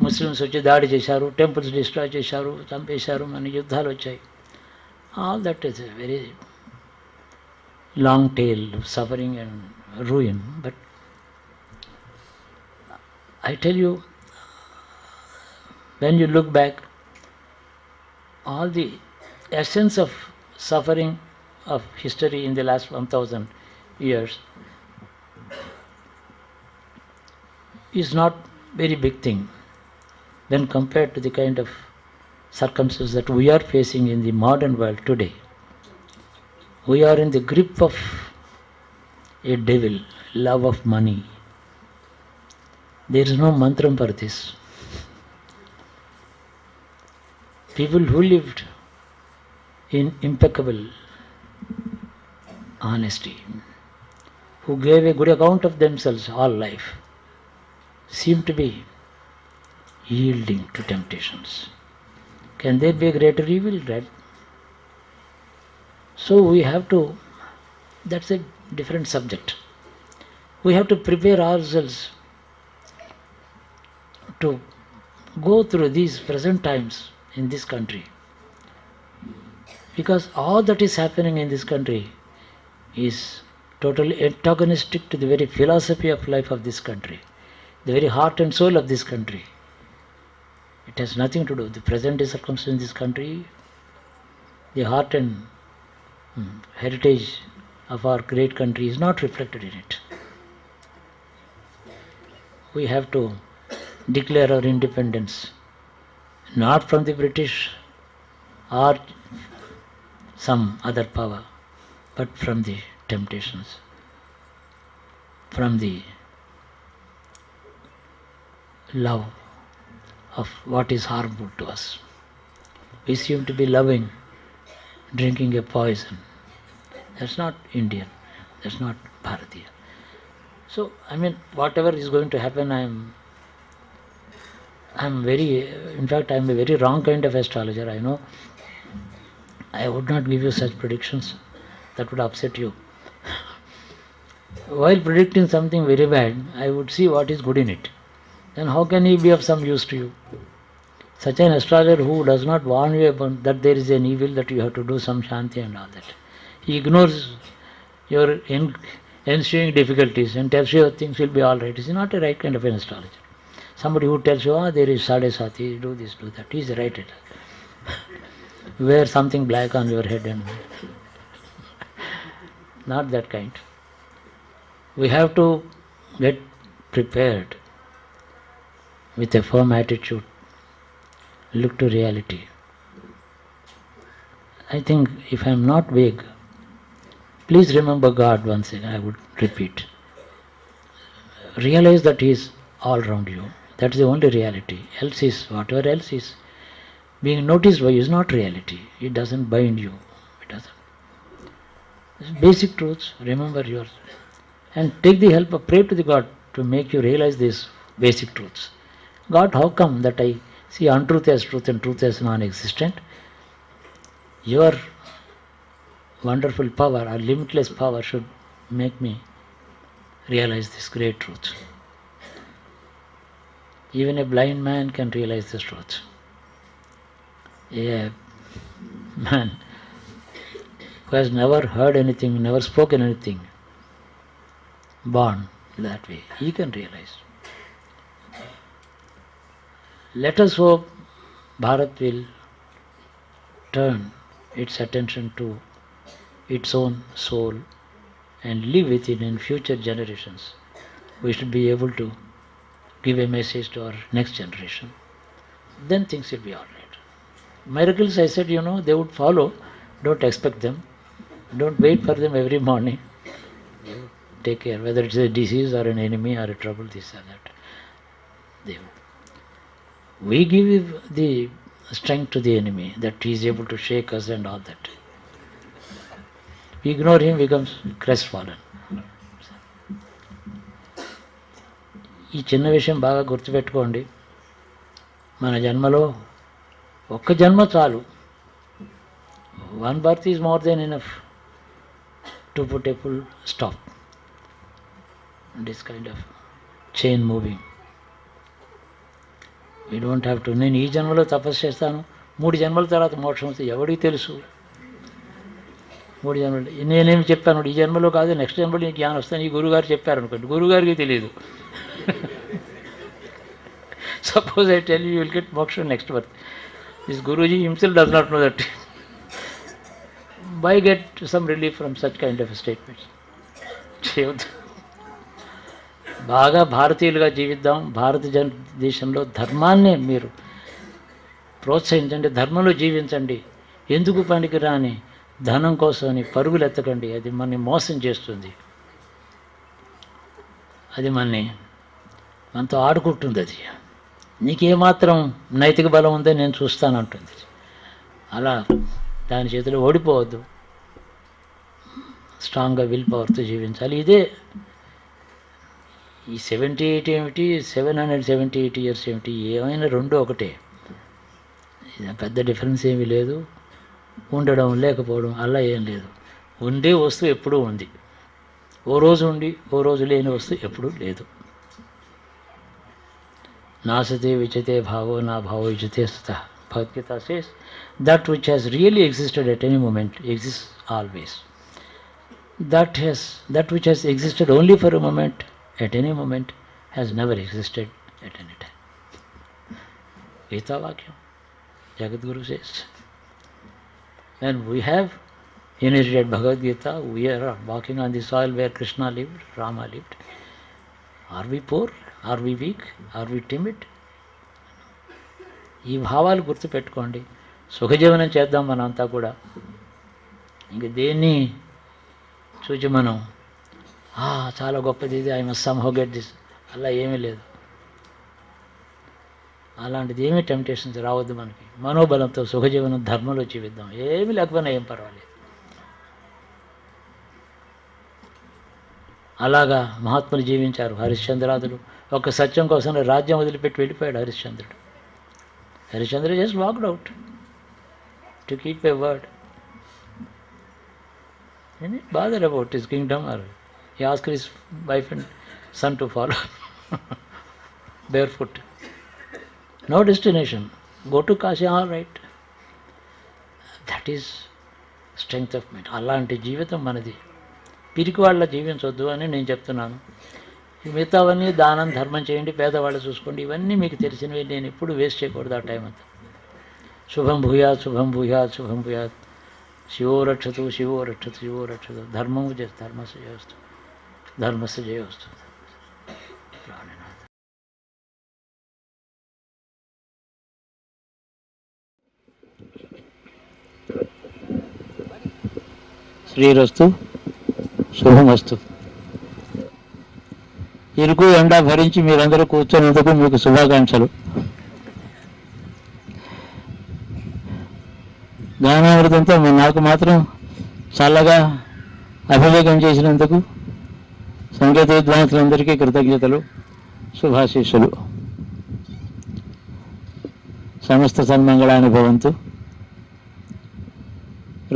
[SPEAKER 2] ముస్లిమ్స్ వచ్చి దాడి చేశారు, టెంపుల్స్ డిస్ట్రాయ్ చేశారు, చంపేశారు, మన యుద్ధాలు వచ్చాయి. All that is a very long tale of suffering and ruin. But I tell you, when you look back, all the essence of suffering of history in the last 1000 years is not very big thing when compared to the kind of circumstances that we are facing in the modern world today. We are in the grip of a devil, love of money. There is no mantram for this. People who lived in impeccable honesty, who gave a good account of themselves all life, seem to be yielding to temptations. Can there be a greater evil? Right? So we have to, that's a different subject. We have to prepare ourselves to go through these present times in this country, because all that is happening in this country is totally antagonistic to the very philosophy of life of this country, the very heart and soul of this country. It has nothing to do with the present circumstances in this country. The heart and heritage of our great country is not reflected in it. We have to declare our independence not from the British or some other power, but from the temptations, from the love of what is harmful to us. We seem to be loving drinking a poison. That's not Indian. That's not Bharatiya. So, I mean, whatever is going to happen, in fact, I'm a very wrong kind of astrologer. I know I would not give you such predictions. That would upset you. While predicting something very bad, I would see what is good in it. Then how can he be of some use to you? Such an astrologer who does not warn you about that there is an evil, that you have to do some shanti and all that. He ignores your ensuing difficulties and tells you things will be all right. He is not a right kind of an astrologer. Somebody who tells you, there is Sade Sati, do this, do that. He's right. Wear something black on your head and not that kind. We have to get prepared with a firm attitude. Look to reality. I think if I am not vague, please remember God once again, I would repeat. Realize that He is all around you. That's the only reality. Else is, whatever else is, being noticed by you is not reality. It doesn't bind you. It doesn't. Basic truths, remember yours. And take the help of, pray to the God to make you realize these basic truths. God, how come that I see untruth as truth and truth as non-existent? Your wonderful power or limitless power should make me realize this great truth. Even a blind man can realize this truth. A man who has never heard anything, never spoken anything, born that way, he can realize. Let us hope Bharat will turn its attention to its own soul and live with it in future generations. We should be able to give a message to our next generation. Then things will be all right. Miracles, I said, they would follow. Don't expect them. Don't wait for them every morning. Take care, whether it's a disease or an enemy or a trouble, this or that. They would. We give the strength to the enemy, that he is able to shake us and all that. We ignore him, becomes crestfallen. ఈ చిన్న విషయం బాగా గుర్తుపెట్టుకోండి. మన జన్మలో ఒక్క జన్మ చాలు. One birth is more than enough to put a full stop. This kind of chain moving. We don't have to. నేను ఈ జన్మలో తపస్సు చేస్తాను, 3 జన్మల తర్వాత మోక్షం వస్తే ఎవడికి తెలుసు? 3 జన్మలు నేనేమి చెప్పాను, ఈ జన్మలో కాదు నెక్స్ట్ జన్మలో నీకు జ్ఞానం వస్తాను, ఈ గురుగారు చెప్పారు అనుకోండి, గురుగారికి తెలియదు. Suppose I tell you will get moksha next birth. This Guruji himself does not know that. Why get some relief from such kind of statements? చేయవద్దు. బాగా భారతీయులుగా జీవిద్దాం. భారతదేశంలో ధర్మాన్నే మీరు ప్రోత్సహించండి, ధర్మంలో జీవించండి. ఎందుకు పనికిరాని ధనం కోసమని పరుగులు ఎత్తకండి. అది మనని మోసం చేస్తుంది. అది మనతో ఆడుకుంటుంది. అది నీకేమాత్రం నైతిక బలం ఉందో నేను చూస్తానంటుంది. అలా దాని చేతిలో ఓడిపోవద్దు. స్ట్రాంగ్గా విల్ పవర్తో జీవించాలి. ఇదే ఈ 78 ఏమిటి, 778 ఇయర్స్ ఏమిటి, ఏమైనా రెండు ఒకటే. పెద్ద డిఫరెన్స్ ఏమీ లేదు. ఉండడం లేకపోవడం అలా ఏం లేదు. ఉండే వస్తువు ఎప్పుడూ ఉంది. ఓ రోజు ఉండి ఓ రోజు లేని వస్తువు ఎప్పుడూ లేదు. నాసతే విచతే భావో నా భావో విచతే స్థితః. Bhagavad says that which has really existed at any moment exists always. That which has existed only for a moment at any moment has never existed at any time. Gita Vakyam, Jagadguru says. When we have inherited Bhagavad Gita, we are walking on the soil where Krishna lived, Rama lived. Are we poor? Are we weak? Are we timid? ఈ భావాలు గుర్తుపెట్టుకోండి. సుఖజీవనం చేద్దాం మనంతా కూడా. ఇంక దేన్ని చూచి మనం చాలా గొప్పది ఇది, I must somehow get this, అలా ఏమీ లేదు. అలాంటిది ఏమీ టెంప్టేషన్స్ రావద్దు మనకి. మనోబలంతో సుఖజీవనం ధర్మంలో జీవిద్దాం. ఏమీ లేకపోయినా ఏం పర్వాలేదు. అలాగా మహాత్ములు జీవించారు. హరిశ్చంద్రాదులు ఒక సత్యం కోసం రాజ్యం వదిలిపెట్టి వెళ్ళిపోయాడు హరిశ్చంద్రుడు. Harishchandra just walked out to keep a word. He didn't bother about his kingdom, or he asked his wife and son to follow barefoot. No destination. Go to Kashi, all right. That is strength of mind. అలాంటి జీవితం మనది. పిరికి వాళ్ళ జీవించొద్దు అని నేను చెప్తున్నాను. మిగతావన్నీ దానం ధర్మం చేయండి, పేదవాళ్ళు చూసుకోండి, ఇవన్నీ మీకు తెలిసినవి. నేను ఎప్పుడు వేస్ట్ చేయకూడదు ఆ టైం అంతా. శుభం భూయాత్, శుభం భూయాత్, శుభం భూయాత్. శివో రక్షతు, శివో రక్షతు, శివో రక్షతు. ధర్మము ధర్మస్య జయోస్తు, ధర్మస్య జయోస్తు. శ్రీరస్తు, శుభమస్తు. ఇరుకు ఎండా భరించి మీరందరూ కూర్చున్నందుకు మీకు శుభాకాంక్షలు. జ్ఞానామృతంతో నాకు మాత్రం చల్లగా అభిషేకం చేసినందుకు సంగీత విద్వాంసులందరికీ కృతజ్ఞతలు, శుభాశీస్సులు. సమస్త సన్మంగళాన్ని భవంతు.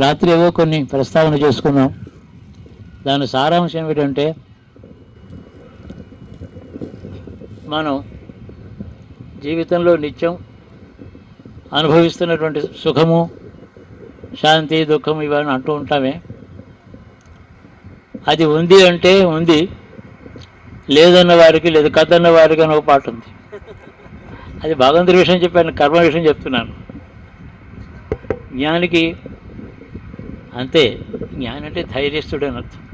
[SPEAKER 2] రాత్రి ఏవో కొన్ని ప్రస్తావన చేసుకున్నాం. దాని సారాంశం ఏమిటంటే, మనం జీవితంలో నిత్యం అనుభవిస్తున్నటువంటి సుఖము, శాంతి, దుఃఖం ఇవన్నీ అంటూ ఉంటామే. అది ఉంది అంటే ఉంది, లేదన్న వారికి లేదు, కదన్న వారికి అని ఒక పాట ఉంది. అది భగవంతుడి విషయం చెప్పాను, కర్మ విషయం చెప్తున్నాను. జ్ఞానికి అంతే. జ్ఞాని అంటే ధైర్యస్తుడు అని అర్థం.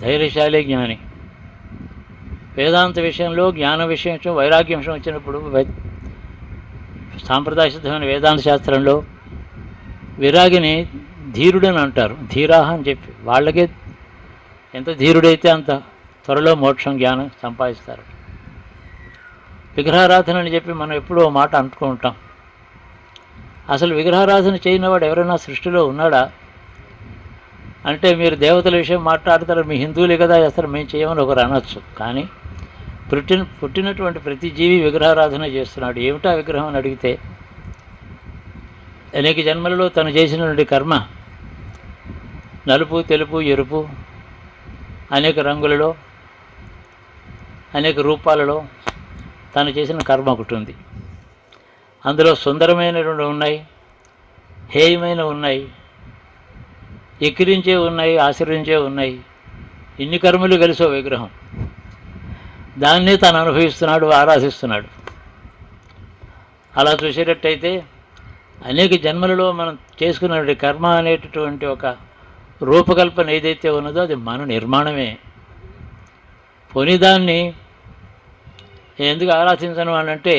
[SPEAKER 2] ధైర్యశాలి జ్ఞాని. వేదాంత విషయంలో, జ్ఞాన విషయం, వైరాగ్యం విషయం వచ్చినప్పుడు సాంప్రదాయ సిద్ధమైన వేదాంత శాస్త్రంలో విరాగిని ధీరుడని అంటారు. ధీరాహ అని చెప్పి వాళ్ళకే ఎంత ధీరుడైతే అంత త్వరలో మోక్షం, జ్ఞానం సంపాదిస్తారు. విగ్రహారాధన అని చెప్పి మనం ఎప్పుడూ మాట అంటుకుంటాం. అసలు విగ్రహారాధన చేయనివాడు ఎవరైనా సృష్టిలో ఉన్నాడా అంటే, మీరు దేవతల విషయం మాట్లాడతారు, మీ హిందువులే కదా అసలు మేము చేయమని ఒకరు అనొచ్చు. కానీ పుట్టినటువంటి ప్రతి జీవి విగ్రహారాధన చేస్తున్నాడు. ఏమిటా విగ్రహం అని అడిగితే, అనేక జన్మలలో తను చేసినటువంటి కర్మ, నలుపు, తెలుపు, ఎరుపు, అనేక రంగులలో, అనేక రూపాలలో తను చేసిన కర్మ ఒకటి ఉంది. అందులో సుందరమైనటువంటి ఉన్నాయి, హేయమైన ఉన్నాయి, ఎక్కిరించే ఉన్నాయి, ఆశ్రయించే ఉన్నాయి. ఇన్ని కర్మలు కలిసో విగ్రహం. దాన్నే తాను అనుభవిస్తున్నాడు, ఆరాధిస్తున్నాడు. అలా చూసేటట్టయితే అనేక జన్మలలో మనం చేసుకున్నటువంటి కర్మ అనేటటువంటి ఒక రూపకల్పన ఏదైతే ఉన్నదో అది మన నిర్మాణమే. పోనీ దాన్ని ఎందుకు ఆరాధించను అని అంటే,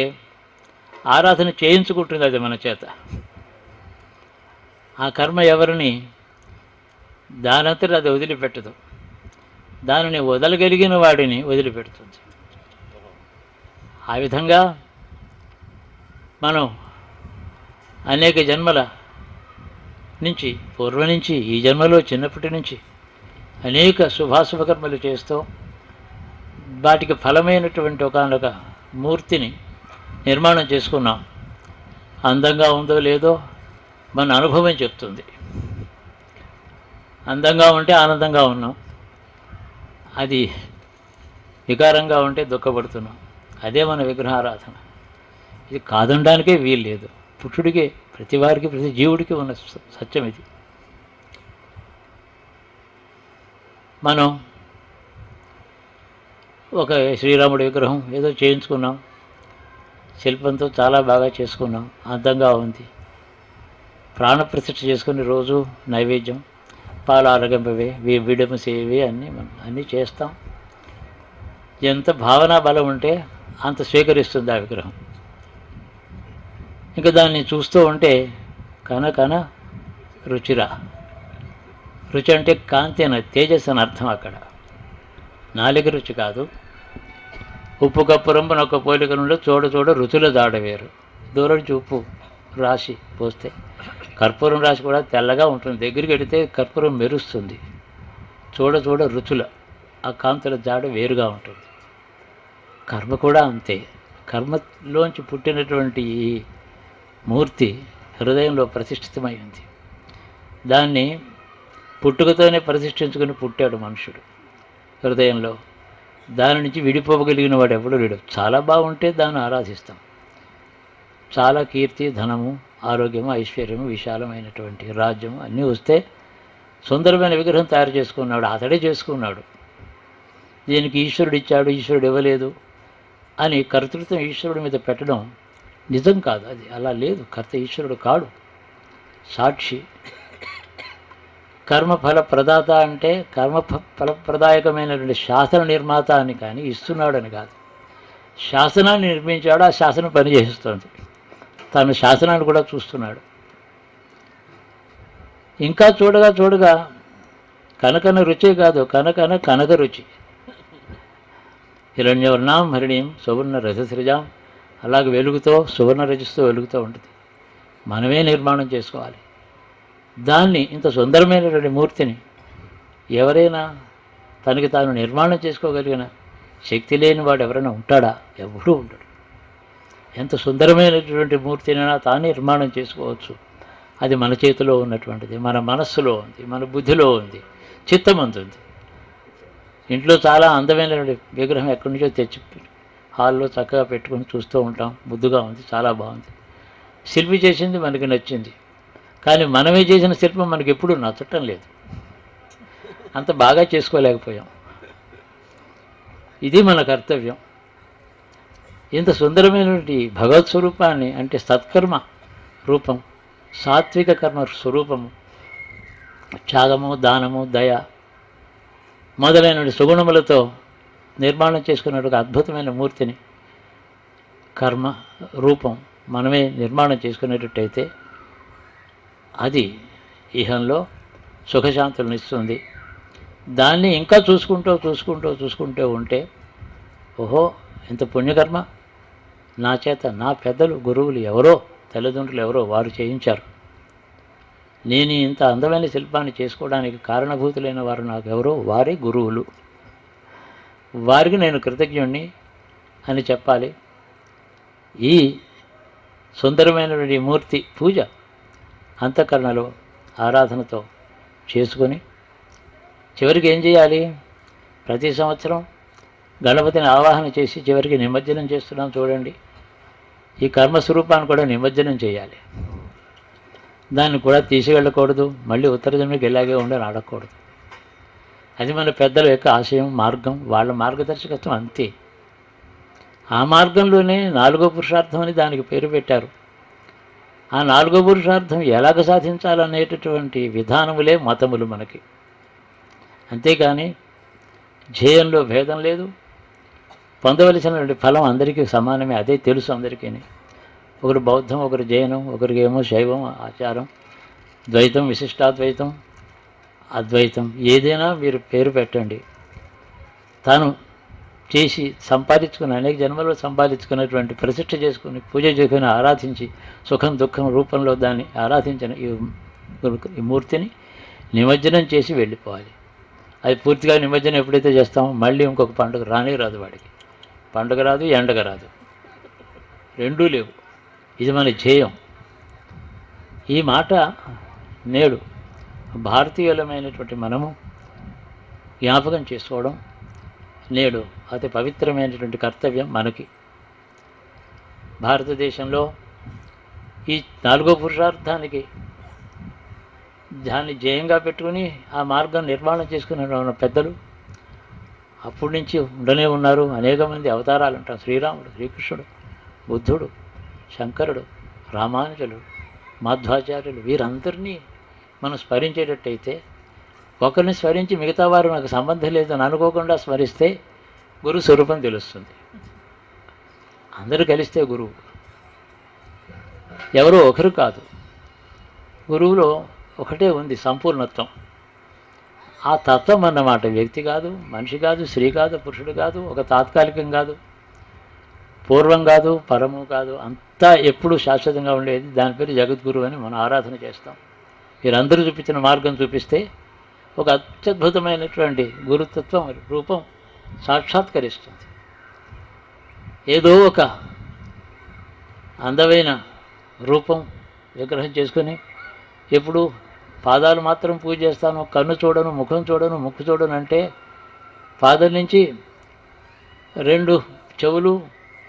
[SPEAKER 2] ఆరాధన చేయించుకుంటుంది అది మన చేత. ఆ కర్మ ఎవరిని దానంతట అది వదిలిపెట్టదు, దానిని వదలగలిగిన వాడిని వదిలిపెడుతుంది. ఆ విధంగా మనం అనేక జన్మల నుంచి, పూర్వం నుంచి, ఈ జన్మలో చిన్నప్పటి నుంచి అనేక శుభాశుభకర్మలు చేస్తూ వాటికి ఫలమైనటువంటి ఒకనొక మూర్తిని నిర్మాణం చేసుకున్నాం. అందంగా ఉందో లేదో మన అనుభవం చెప్తుంది. అందంగా ఉంటే ఆనందంగా ఉన్నాం, అది వికారంగా ఉంటే దుఃఖపడుతున్నాం. అదే మన విగ్రహారాధన. ఇది కాదనడానికే వీలు లేదు. పుట్టుడికి, ప్రతి వారికి, ప్రతి జీవుడికి ఉన్న సత్యం ఇది. మనం ఒక శ్రీరాముడి విగ్రహం ఏదో చేయించుకున్నాం, శిల్పంతో చాలా బాగా చేసుకున్నాం, అందంగా ఉంది. ప్రాణప్రతిష్ఠ చేసుకుని రోజు నైవేద్యం, పాలు ఆరగింపవే, విడమ సేవే అన్నీ చేస్తాం. ఎంత భావనా బలం ఉంటే అంత స్వీకరిస్తుంది ఆ విగ్రహం. ఇంకా దాన్ని చూస్తూ ఉంటే కన రుచిరా. రుచి అంటే కాంతి అని, తేజస్సు అని అర్థం. అక్కడ నాలుక రుచి కాదు. ఉప్పు కప్పురంపున ఒక పోలిక నుండి చూడ రుచుల దాడవేరు. దూరం నుంచి ఉప్పు రాసి పోస్తే కర్పూరం రాసి కూడా తెల్లగా ఉంటుంది, దగ్గరికి వెడితే కర్పూరం మెరుస్తుంది. చూడ రుచుల ఆ కాంతుల జాడ వేరుగా ఉంటుంది. కర్మ కూడా అంతే. కర్మలోంచి పుట్టినటువంటి ఈ మూర్తి హృదయంలో ప్రతిష్ఠితమై ఉంది. దాన్ని పుట్టుకతోనే ప్రతిష్ఠించుకుని పుట్టాడు మనుషుడు హృదయంలో. దాని నుంచి విడిపోగలిగిన వాడు ఎవడు లేడు. చాలా బాగుంటే దాన్ని ఆరాధిస్తాం. చాలా కీర్తి, ధనము, ఆరోగ్యము, ఐశ్వర్యము, విశాలమైనటువంటి రాజ్యము అన్నీ వస్తే సుందరమైన విగ్రహం తయారు చేసుకున్నాడు. అతడే చేసుకున్నాడు. దీనికి ఈశ్వరుడు ఇచ్చాడు, ఈశ్వరుడు ఇవ్వలేదు అని కర్తృత్వం ఈశ్వరుడి మీద పెట్టడం నిజం కాదు. అది అలా లేదు. కర్త ఈశ్వరుడు కాడు, సాక్షి. కర్మఫల ప్రదాత అంటే ఫలప్రదాయకమైనటువంటి శాసన నిర్మాత అని కానీ ఇస్తున్నాడని కాదు. శాసనాన్ని నిర్మించాడు, ఆ శాసనం పనిచేస్తుంది. తను శాసనాన్ని కూడా చూస్తున్నాడు. ఇంకా చూడగా చూడగా కనకన రుచే కాదు, కనక రుచి. హిరణ్యవర్ణాం హరిణీం సువర్ణ రజసృజాం, అలాగే వెలుగుతో సువర్ణ రజస్తో వెలుగుతూ ఉంటుంది. మనమే నిర్మాణం చేసుకోవాలి దాన్ని. ఇంత సుందరమైనటువంటి మూర్తిని ఎవరైనా తనకి తాను నిర్మాణం చేసుకోగలిగిన శక్తి లేని వాడు ఎవరైనా ఉంటాడా? ఎవడూ ఉండడు. ఎంత సుందరమైనటువంటి మూర్తినైనా తాను నిర్మాణం చేసుకోవచ్చు. అది మన చేతిలో ఉన్నటువంటిది, మన మనస్సులో ఉంది, మన బుద్ధిలో ఉంది, చిత్తమంతుంది. ఇంట్లో చాలా అందమైనటువంటి విగ్రహం ఎక్కడి నుంచో తెచ్చి హాల్లో చక్కగా పెట్టుకొని చూస్తూ ఉంటాం. ముద్దుగా ఉంది, చాలా బాగుంది. శిల్పి చేసింది మనకి నచ్చింది, కానీ మనమే చేసిన శిల్పం మనకి ఎప్పుడూ నచ్చటం లేదు. అంత బాగా చేసుకోలేకపోయాం. ఇది మన కర్తవ్యం. ఇంత సుందరమైనటువంటి భగవత్ స్వరూపాన్ని, అంటే సత్కర్మ రూపం, సాత్విక కర్మ స్వరూపము, త్యాగము, దానము, దయ మొదలైన సుగుణములతో నిర్మాణం చేసుకున్న ఒక అద్భుతమైన మూర్తిని, కర్మ రూపం మనమే నిర్మాణం చేసుకునేటట్టయితే అది ఇహంలో సుఖశాంతులను ఇస్తుంది. దాన్ని ఇంకా చూసుకుంటూ ఉంటే, ఓహో ఇంత పుణ్యకర్మ నా చేత నా పెద్దలు గురువులు ఎవరో, తల్లిదండ్రులు ఎవరో వారు చేయించారు. నేను ఇంత అందమైన శిల్పాన్ని చేసుకోవడానికి కారణభూతులైన వారు నాకెవరో, వారే గురువులు. వారికి నేను కృతజ్ఞుణ్ణి అని చెప్పాలి. ఈ సుందరమైనటువంటి మూర్తి పూజ అంతఃకరణలో ఆరాధనతో చేసుకొని చివరికి ఏం చేయాలి? ప్రతి సంవత్సరం గణపతిని ఆవాహన చేసి చివరికి నిమజ్జనం చేస్తున్నాం చూడండి. ఈ కర్మస్వరూపాన్ని కూడా నిమజ్జనం చేయాలి. దాన్ని కూడా తీసుకెళ్ళకూడదు, మళ్ళీ ఉత్తర జన్మకి ఇలాగే ఉండని అడగకూడదు. అది మన పెద్దల యొక్క ఆశయం, మార్గం, వాళ్ళ మార్గదర్శకత్వం అంతే. ఆ మార్గంలోనే 4వ పురుషార్థం అని దానికి పేరు పెట్టారు. ఆ 4వ పురుషార్థం ఎలాగ సాధించాలనేటటువంటి విధానములే మతములు మనకి. అంతేకాని ధ్యేయంలో భేదం లేదు. పొందవలసినటువంటి ఫలం అందరికీ సమానమే, అదే తెలుసు అందరికీ. ఒకరు బౌద్ధం, ఒకరు జైనం, ఒకరికి ఏమో శైవం ఆచారం, ద్వైతం, విశిష్టాద్వైతం, అద్వైతం, ఏదైనా మీరు పేరు పెట్టండి. తాను చేసి సంపాదించుకుని, అనేక జన్మలో సంపాదించుకున్నటువంటి ప్రతిష్ఠ చేసుకుని, పూజ చేసుకుని, ఆరాధించి సుఖం దుఃఖం రూపంలో దాన్ని ఆరాధించిన ఈ మూర్తిని నిమజ్జనం చేసి వెళ్ళిపోవాలి. అది పూర్తిగా నిమజ్జనం ఎప్పుడైతే చేస్తామో మళ్ళీ ఇంకొక పండుగ రానే రాదు. వాడికి పండుగ రాదు, ఎండగ రాదు, రెండూ లేవు. ఇది మన ధ్యేయం. ఈ మాట నేడు భారతీయులమైనటువంటి మనము జ్ఞాపకం చేసుకోవడం నేడు అతి పవిత్రమైనటువంటి కర్తవ్యం మనకి. భారతదేశంలో ఈ 4వ పురుషార్థానికి దాన్ని జయంగా పెట్టుకుని ఆ మార్గం నిర్మాణం చేసుకున్న పెద్దలు అప్పటి నుంచి ఉండనే ఉన్నారు. అనేక మంది అవతారాలు అంటాం. శ్రీరాముడు, శ్రీకృష్ణుడు, బుద్ధుడు, శంకరుడు, రామానుజులు, మాధ్వాచార్యులు, వీరందరినీ మనం స్మరించేటట్టయితే, ఒకరిని స్మరించి మిగతా వారు నాకు సంబంధం లేదని అనుకోకుండా స్మరిస్తే గురు స్వరూపం తెలుస్తుంది. అందరూ కలిస్తే గురువు, ఎవరో ఒకరు కాదు. గురువులో ఒకటే ఉంది సంపూర్ణత్వం. ఆ తత్వం అన్నమాట వ్యక్తి కాదు, మనిషి కాదు, స్త్రీ కాదు, పురుషుడు కాదు, ఒక తాత్కాలికం కాదు, పూర్వం కాదు, పరము కాదు, అంతా ఎప్పుడూ శాశ్వతంగా ఉండేది. దాని పేరు జగద్గురు అని మనం ఆరాధన చేస్తాం. వీరందరూ చూపించిన మార్గం చూపిస్తే ఒక అత్యద్భుతమైనటువంటి గురుతత్వం రూపం సాక్షాత్కరిస్తుంది. ఏదో ఒక అందమైన రూపం విగ్రహం చేసుకొని ఎప్పుడు పాదాలు మాత్రం పూజ చేస్తాను, కన్ను చూడను, ముఖం చూడను, ముక్కు చూడను అంటే పాదం నుంచి 2 చెవులు,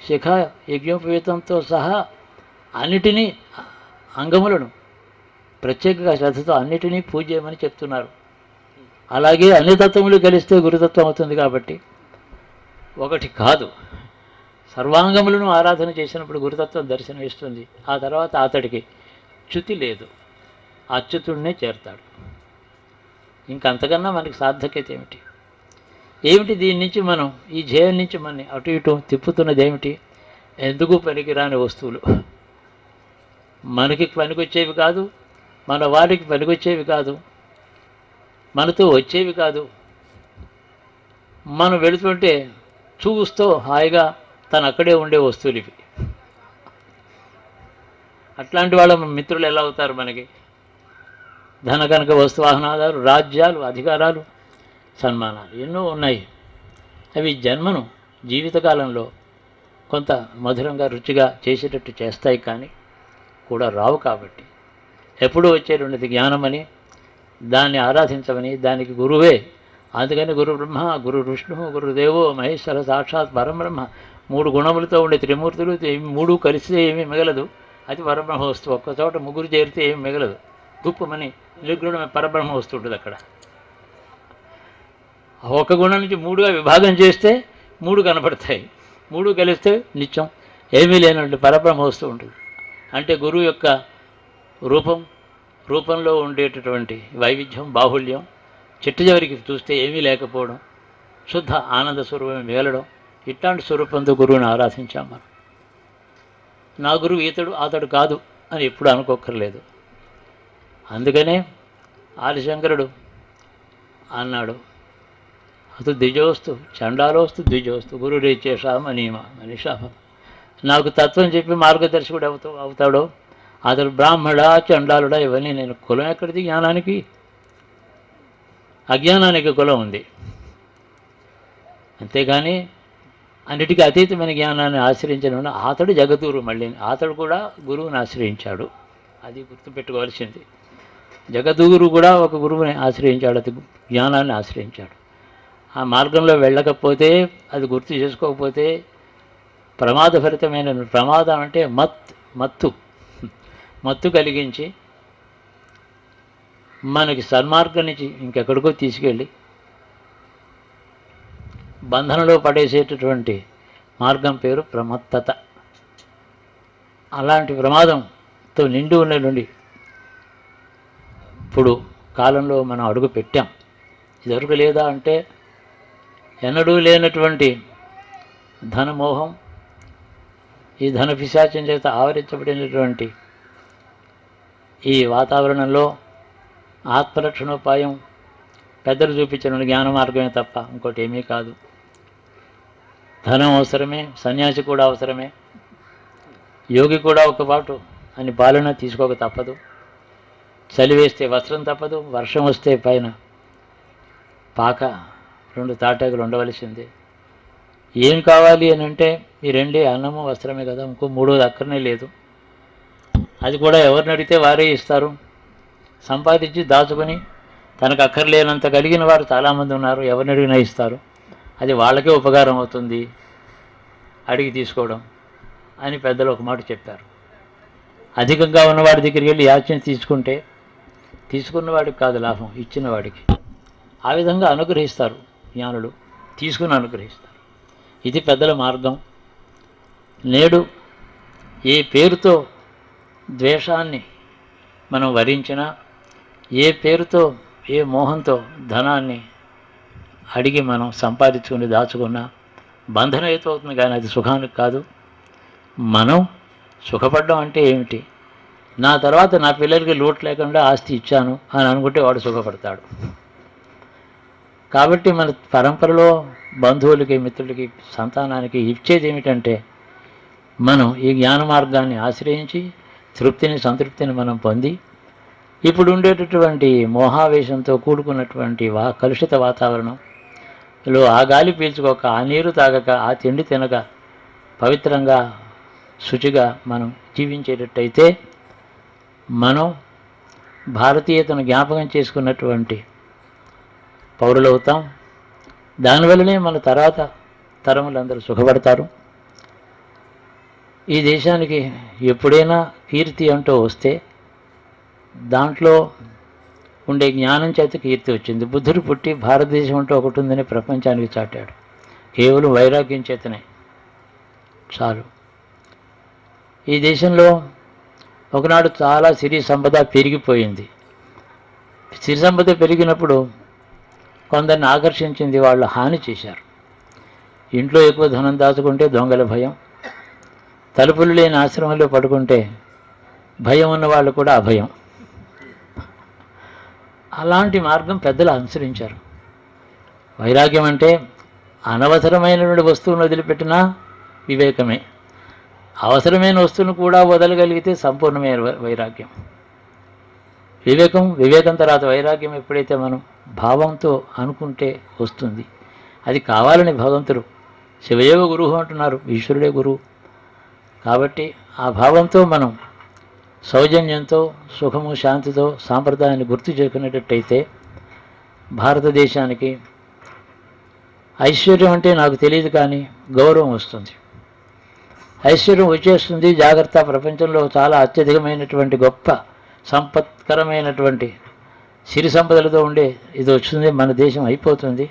[SPEAKER 2] శిఖ, యజ్ఞోపవీతంతో సహా అన్నిటినీ అంగములను ప్రత్యేకంగా శ్రద్ధతో అన్నిటినీ పూజ చేయమని చెప్తున్నారు. అలాగే అన్ని తత్వములు కలిస్తే గురుతత్వం అవుతుంది. కాబట్టి ఒకటి కాదు. సర్వాంగములను ఆరాధన చేసినప్పుడు గురుతత్వం దర్శనం ఇస్తుంది. ఆ తర్వాత అతడికి చ్యుతి లేదు, అచ్యుతుడినే చేరుతాడు. ఇంకంతకన్నా మనకి సార్థక్యత ఏమిటి? ఏమిటి దీని నుంచి మనం, ఈ జయం నుంచి మనని అటు ఇటు తిప్పుతున్నది ఏమిటి? ఎందుకు పనికిరాని వస్తువులు, మనకి పనికొచ్చేవి కాదు, మన వారికి పనికొచ్చేవి కాదు, మనతో వచ్చేవి కాదు. మనం వెళుతుంటే చూస్తూ హాయిగా తను అక్కడే ఉండే వస్తువులు ఇవి. అట్లాంటి వాళ్ళ మిత్రులు ఎలా అవుతారు మనకి? ధన కనుక వస్తువాహనాలు, రాజ్యాలు, అధికారాలు, సన్మానాలు ఎన్నో ఉన్నాయి. అవి జన్మను జీవితకాలంలో కొంత మధురంగా రుచిగా చేసేటట్టు చేస్తాయి, కానీ కూడా రావు. కాబట్టి ఎప్పుడూ వచ్చేటువంటిది జ్ఞానమని, దాన్ని ఆరాధించమని, దానికి గురువే. అందుకని గురు బ్రహ్మ, గురు విష్ణు, గురుదేవో మహేశ్వర సాక్షాత్ పరబ్రహ్మ. 3 గుణములతో ఉండే త్రిమూర్తులు, 3 కలిస్తే ఏమీ మిగలదు. అది పరబ్రహ్మ వస్తువు. ఒక్కచోట 3 చేరితే ఏమి మిగలదు. దుప్పమని నిర్గుణమే పరబ్రహ్మ వస్తువు ఉంటుంది అక్కడ. ఒక గుణం నుంచి 3గా విభాగం చేస్తే 3 కనపడతాయి. 3 కలిస్తే నిత్యం ఏమీ లేనటువంటి పరబ్రహ్మ వస్తువు ఉంటుంది. అంటే గురువు యొక్క రూపంలో ఉండేటటువంటి వైవిధ్యం, బాహుళ్యం, చిట్ట చివరికి చూస్తే ఏమీ లేకపోవడం, శుద్ధ ఆనంద స్వరూపమే మిగలడం. ఇట్లాంటి స్వరూపంతో గురువుని ఆరాధించాం మనం. నా గురువు ఈతడు అతడు కాదు అని ఎప్పుడు అనుకోక్కర్లేదు. అందుకనే ఆదిశంకరుడు అన్నాడు, అతు ద్విజోస్తు చండాలోస్తు ద్విజోస్తు గురురేచేషా మనీషాభం. నాకు తత్వం చెప్పి మార్గదర్శకుడు అవుతాడో అతడు బ్రాహ్మడా చండాలుడా ఇవన్నీ నేను. కులం ఎక్కడిది? జ్ఞానానికి. అజ్ఞానానికి కులం ఉంది. అంతేగాని అన్నిటికీ అతీతమైన జ్ఞానాన్ని ఆశ్రయించిన అతడు జగద్గురు. మళ్ళీ అతడు కూడా గురువుని ఆశ్రయించాడు. అది గుర్తుపెట్టుకోవాల్సింది. జగద్గురు కూడా ఒక గురువుని ఆశ్రయించాడు, అది జ్ఞానాన్ని ఆశ్రయించాడు. ఆ మార్గంలో వెళ్ళకపోతే, అది గుర్తు చేసుకోకపోతే ప్రమాదభరితమైన, ప్రమాదం అంటే మత్తు కలిగించి మనకి సన్మార్గం నుంచి ఇంకెక్కడికో తీసుకెళ్ళి బంధనలో పడేసేటటువంటి మార్గం పేరు ప్రమత్తత. అలాంటి ప్రమాదంతో నిండి ఉన్నటువంటి ఇప్పుడు కాలంలో మనం అడుగు పెట్టాం. ఇదివరకు లేదా అంటే ఎన్నడూ లేనటువంటి ధనమోహం, ఈ ధన పిశాచం చేత ఆవరించబడినటువంటి ఈ వాతావరణంలో ఆత్మరక్షణోపాయం పెద్దలు చూపించిన జ్ఞాన మార్గమే తప్ప ఇంకోటి ఏమీ కాదు. ధనం అవసరమే, సన్యాసి కూడా అవసరమే, యోగి కూడా ఒక పాటు అని పాలన తీసుకోక తప్పదు. చలి వేస్తే వస్త్రం తప్పదు, వర్షం వస్తే పైన పాక 2 తాటాకులు ఉండవలసిందే. ఏం కావాలి అని అంటే ఈ 2 అన్నము వస్త్రమే కదా, ఇంకో 3వది అక్కరనే లేదు. అది కూడా ఎవరిని అడిగితే వారే ఇస్తారు. సంపాదించి దాచుకొని తనకు అక్కర్లేనంత కలిగిన వారు చాలామంది ఉన్నారు. ఎవరిని అడిగినా ఇస్తారు. అది వాళ్ళకే ఉపకారం అవుతుంది అడిగి తీసుకోవడం అని పెద్దలు ఒక మాట చెప్పారు. అధికంగా ఉన్నవాడి దగ్గరికి వెళ్ళి యాచన తీసుకుంటే తీసుకున్నవాడికి కాదు లాభం, ఇచ్చినవాడికి. ఆ విధంగా అనుగ్రహిస్తారు జ్ఞానులు, తీసుకుని అనుగ్రహిస్తారు. ఇది పెద్దల మార్గం. నేడు ఏ పేరుతో ద్వేషాన్ని మనం వరించినా, ఏ పేరుతో ఏ మోహంతో ధనాన్ని అడిగి మనం సంపాదించుకుని దాచుకున్నా బంధనం అవుతుంది, కానీ అది సుఖానికి కాదు. మనం సుఖపడడం అంటే ఏమిటి? నా తర్వాత నా పిల్లలకి లోటు లేకుండా ఆస్తి ఇచ్చాను అని అనుకుంటే వాడు సుఖపడతాడు. కాబట్టి మన పరంపరలో బంధువులకి, మిత్రులకి, సంతానానికి ఇచ్చేది ఏమిటంటే మనం ఈ జ్ఞాన మార్గాన్ని ఆశ్రయించి తృప్తిని, సంతృప్తిని మనం పొంది ఇప్పుడు ఉండేటటువంటి మోహావేశంతో కూడుకున్నటువంటి కలుషిత వాతావరణంలో ఆ గాలి పీల్చుకోక, ఆ నీరు తాగక, ఆ తిండి తినక పవిత్రంగా శుచిగా మనం జీవించేటట్టయితే మనం భారతీయతను జ్ఞాపకం చేసుకున్నటువంటి పౌరులవుతాం. దానివల్లనే మన తర్వాత తరములందరూ సుఖపడతారు. ఈ దేశానికి ఎప్పుడైనా కీర్తి అంటూ వస్తే దాంట్లో ఉండే జ్ఞానం చేత కీర్తి వచ్చింది. బుద్ధుడు పుట్టి భారతదేశం అంటూ ఒకటి ఉందని ప్రపంచానికి చాటాడు. కేవలం వైరాగ్యం చేతనే చాలు. ఈ దేశంలో ఒకనాడు చాలా సిరి సంపద పెరిగిపోయింది. సిరి సంపద పెరిగినప్పుడు కొందరిని ఆకర్షించింది, వాళ్ళు హాని చేశారు. ఇంట్లో ఎక్కువ ధనం దాచుకుంటే దొంగల భయం, తలుపులు లేని ఆశ్రమంలో పడుకుంటే భయం ఉన్న వాళ్ళు కూడా అభయం. అలాంటి మార్గం పెద్దలు అనుసరించారు. వైరాగ్యం అంటే అనవసరమైనటువంటి వస్తువును వదిలిపెట్టినా వివేకమే. అవసరమైన వస్తువును కూడా వదలగలిగితే సంపూర్ణమైన వైరాగ్యం. వివేకం తర్వాత వైరాగ్యం ఎప్పుడైతే మనం భావంతో అనుకుంటే వస్తుంది. అది కావాలని భగవంతుడు శివయేవ గురువు అంటున్నారు, ఈశ్వరుడే గురువు. కాబట్టి ఆ భావంతో మనం సౌజన్యంతో, సుఖము, శాంతితో సాంప్రదాయాన్ని గుర్తు చేసుకునేటట్టయితే భారతదేశానికి ఐశ్వర్యం అంటే నాకు తెలియదు కానీ గౌరవం వస్తుంది. ఐశ్వర్యం వచ్చేస్తుంది. జాగ్రత్త, ప్రపంచంలో చాలా అత్యధికమైనటువంటి గొప్ప సంపత్కరమైనటువంటి సిరి సంపదలతో ఉండే ఇది వచ్చింది, మన దేశం అయిపోతుంది.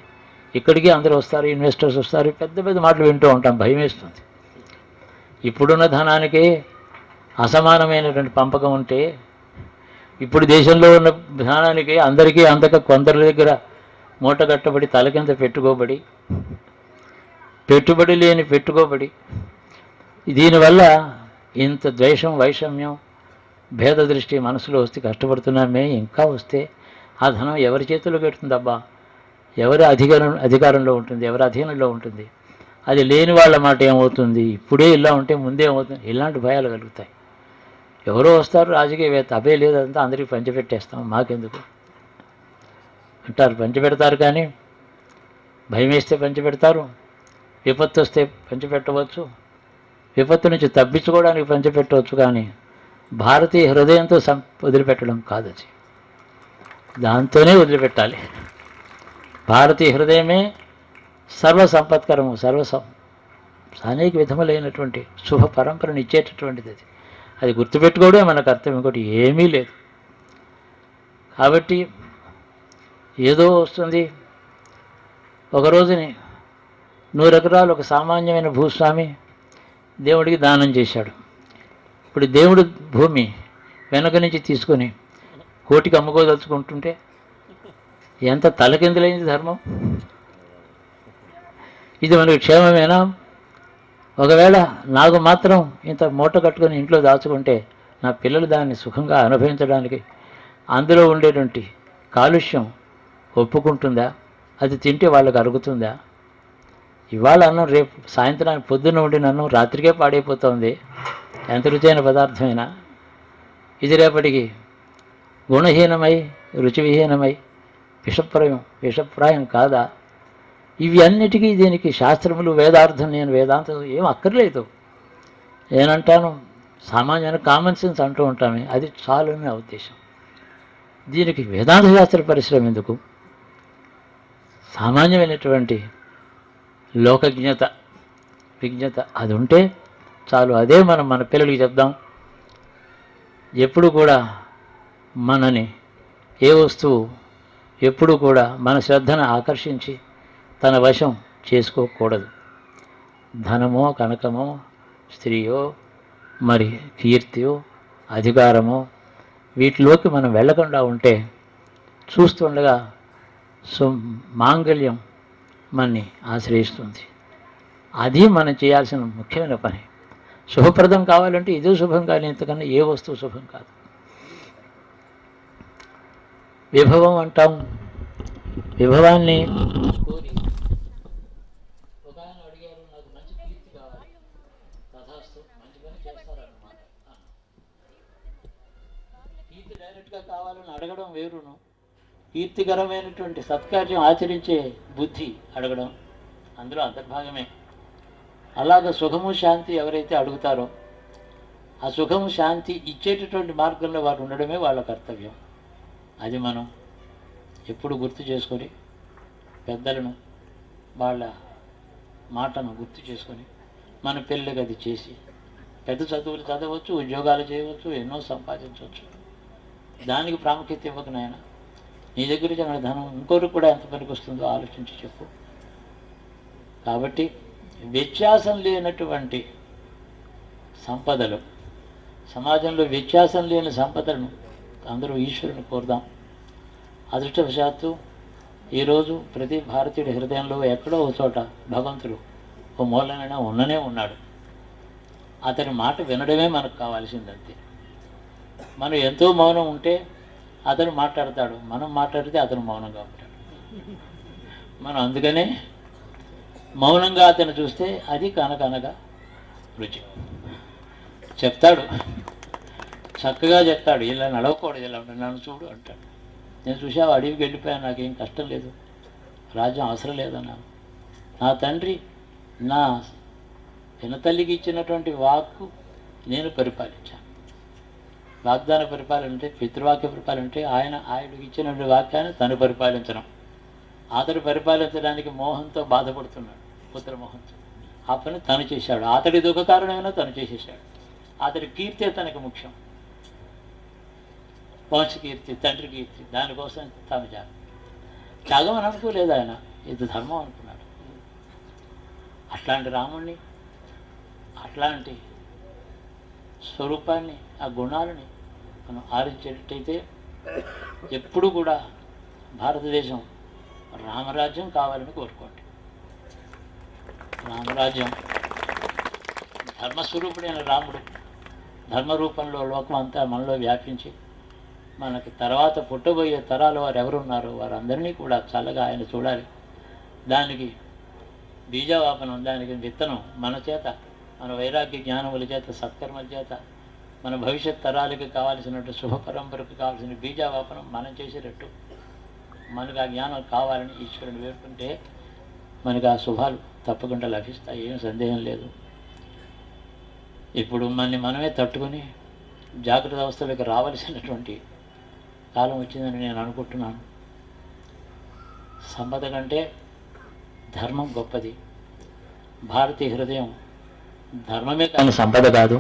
[SPEAKER 2] ఇక్కడికి అందరూ వస్తారు, ఇన్వెస్టర్స్ వస్తారు, పెద్ద పెద్ద మాటలు వింటూ ఉంటాం, భయం వేస్తుంది. ఇప్పుడున్న ధనానికి అసమానమైనటువంటి పంపకం ఉంటే, ఇప్పుడు దేశంలో ఉన్న ధనానికి అందరికీ అందక కొందరి దగ్గర మూట కట్టబడి తల కింద పెట్టుబడి లేని పెట్టుకోబడి, దీనివల్ల ఇంత ద్వేషం, వైషమ్యం, భేద దృష్టి మనసులో వస్తే కష్టపడుతున్నామే. ఇంకా వస్తే ఆ ధనం ఎవరి చేతుల్లో పెడుతుందబ్బా? ఎవరి అధికారంలో ఉంటుంది, ఎవరి అధీనంలో ఉంటుంది? అది లేని వాళ్ళ మాట ఏమవుతుంది? ఇప్పుడే ఇలా ఉంటే ముందే ఏమవుతుంది? ఇలాంటి భయాలు కలుగుతాయి. ఎవరో వస్తారు రాజకీయవేత్త, అబ్బే లేదంతా అందరికీ పంచిపెట్టేస్తాం, మాకెందుకు అంటారు. పంచిపెడతారు కానీ భయం వేస్తే పంచిపెడతారు, విపత్తు వస్తే పంచిపెట్టవచ్చు, విపత్తు నుంచి తప్పించుకోవడానికి పంచిపెట్టవచ్చు. కానీ భారతీయ హృదయంతో వదిలిపెట్టడం కాదు, అది దాంతోనే వదిలిపెట్టాలి. భారతీయ హృదయమే సర్వసంపత్కరము, అనేక విధములైనటువంటి శుభ పరంపరను ఇచ్చేటటువంటిది. అది గుర్తుపెట్టుకోవడమే మన కర్తవ్యం, ఇంకోటి ఏమీ లేదు. కాబట్టి ఏదో వస్తుంది. ఒక రోజుని 100 ఎకరాలు ఒక సామాన్యమైన భూస్వామి దేవుడికి దానం చేశాడు. ఇప్పుడు దేవుడు భూమి వెనక నుంచి తీసుకొని కోటికి అమ్ముకోదలుచుకుంటుంటే ఎంత తలకిందులైంది ధర్మం. ఇది మనకి క్షేమమేనా? ఒకవేళ నాకు మాత్రం ఇంత మూట కట్టుకొని ఇంట్లో దాచుకుంటే నా పిల్లలు దాన్ని సుఖంగా అనుభవించడానికి అందులో ఉండేటువంటి కాలుష్యం ఒప్పుకుంటుందా? అది తింటే వాళ్ళకి అరుగుతుందా? ఇవాళ అన్నం రేపు సాయంత్రానికి పొద్దున్న ఉండిన అన్నం రాత్రికే పాడైపోతుంది, ఎంత రుచైన పదార్థమైనా. ఇది రేపటికి గుణహీనమై రుచివిహీనమై విషప్రాయం కాదా? ఇవి అన్నిటికీ దీనికి శాస్త్రములు, వేదార్థం, నేను వేదాంతం ఏం అక్కర్లేదు. నేనంటాను సామాన్యమైన కామన్ సెన్స్ అంటూ ఉంటామే, అది చాలు నా ఉద్దేశం. దీనికి వేదాంత శాస్త్ర పరిశ్రమ ఎందుకు? సామాన్యమైనటువంటి విజ్ఞత అది ఉంటే చాలు. అదే మనం మన పిల్లలకి చెప్దాం. ఎప్పుడు కూడా మనని ఏ వస్తువు ఎప్పుడు కూడా మన శ్రద్ధను ఆకర్షించి తన వశం చేసుకోకూడదు. ధనమో, కనకమో, స్త్రీయో, మరి కీర్తియో, అధికారమో, వీటిలోకి మనం వెళ్ళకుండా ఉంటే చూస్తుండగా మాంగళ్యం మనని ఆశ్రయిస్తుంది. అది మనం చేయాల్సిన ముఖ్యమైన పని. శుభప్రదం కావాలంటే ఇదే శుభం, కానీ ఇంతకన్నా ఏ వస్తువు శుభం కాదు. విభవం అంటాం. విభవాన్ని కోరి ఒక ఆయన అడిగారు, నాకు మంచి కీర్తి కావాలి, తథాస్తు, మంచి పని చేస్తారన్నమాట. కీర్తి డైరెక్ట్గా కావాలని అడగడం వేరును, కీర్తికరమైనటువంటి సత్కార్యం ఆచరించే బుద్ధి అడగడం అందులో అంతర్భాగమే. అలాగ సుఖము, శాంతి ఎవరైతే అడుగుతారో ఆ సుఖము, శాంతి ఇచ్చేటటువంటి మార్గంలో వారు ఉండడమే వాళ్ళ కర్తవ్యం. అది మనం ఎప్పుడు గుర్తు చేసుకొని, పెద్దలను వాళ్ళ మాటను గుర్తు చేసుకొని మన పిల్లలకి అది చేసి పెద్ద చదువులు చదవచ్చు, ఉద్యోగాలు చేయవచ్చు, ఎన్నో సంపాదించవచ్చు. దానికి ప్రాముఖ్యత ఇవ్వకు నాయన. నీ దగ్గర ధనం ఇంకొకరికి కూడా ఎంత పనికి వస్తుందో ఆలోచించి చెప్పు. కాబట్టి వ్యత్యాసం లేనటువంటి సంపదలు, సమాజంలో వ్యత్యాసం లేని సంపదలను అందరూ ఈశ్వరుని కోరుదాం. అదృష్టవశాత్తు ఈరోజు ప్రతి భారతీయుడి హృదయంలో ఎక్కడో ఒక చోట భగవంతుడు ఓ మూలనైనా ఉన్ననే ఉన్నాడు. అతని మాట వినడమే మనకు కావాల్సిందంతే. మనం ఎంతో మౌనం ఉంటే అతను మాట్లాడతాడు, మనం మాట్లాడితే అతను మౌనంగా ఉంటాడు. మనం అందుకనే మౌనంగా అతను చూస్తే అది కనకనగా రుచి. చెప్తాడు, చక్కగా చెప్తాడు, ఇలా నడవకూడదు, ఇలా నన్ను చూడు అంటాడు. నేను చూసావు, అడవికి వెళ్ళిపోయాను, నాకేం కష్టం లేదు, రాజ్యం అవసరం లేదన్నాను. నా తండ్రి నా పినతల్లికి ఇచ్చినటువంటి వాక్కు నేను పరిపాలించాను. వాగ్దాన పరిపాలన అంటే, పితృవాక్య పరిపాలన అంటే ఆయనకి ఇచ్చినటువంటి వాక్యాన్ని తను పరిపాలించడం. అతడు పరిపాలించడానికి మోహంతో బాధపడుతున్నాడు, పుత్రమోహంతో. ఆ పని తను చేశాడు. అతడి దుఃఖ కారణమైనా తను చేసేసాడు. అతడి కీర్తే తనకు ముఖ్యం, వంశకీర్తి, తండ్రి కీర్తి, దానికోసం తాను త్యాగం అని అనుకోలేదు ఆయన, ఇది ధర్మం అనుకున్నాడు. అట్లాంటి రాముణ్ణి, అట్లాంటి స్వరూపాన్ని, ఆ గుణాలని మనం ఆరించేటట్టయితే ఎప్పుడు కూడా భారతదేశం రామరాజ్యం కావాలని కోరుకోండి. రామరాజ్యం, ధర్మస్వరూపుడైన రాముడు ధర్మరూపంలో లోకం అంతా మనలో వ్యాపించి మనకి తర్వాత పుట్టబోయే తరాలు వారు ఎవరున్నారో వారందరినీ కూడా చల్లగా ఆయన చూడాలి. దానికి బీజావాపనం, దానికి విత్తనం మన చేత, మన వైరాగ్య జ్ఞానముల చేత, సత్కర్మల చేత, మన భవిష్యత్ తరాలకి కావాల్సినట్టు శుభ పరంపరకు కావాల్సిన బీజావాపనం మనం చేసేటట్టు మనకు ఆ జ్ఞానం కావాలని ఈశ్వరుని వేడుకుంటే మనకు ఆ శుభాలు తప్పకుండా లభిస్తాయి, ఏం సందేహం లేదు. ఇప్పుడు మనమే తట్టుకొని జాగ్రత్త అవస్థలోకి రావాల్సినటువంటి కాలం వచ్చిందని నేను అనుకుంటున్నాను. సంపద కంటే ధర్మం గొప్పది. భారతీయ హృదయం ధర్మమే కానీ సంపద కాదు.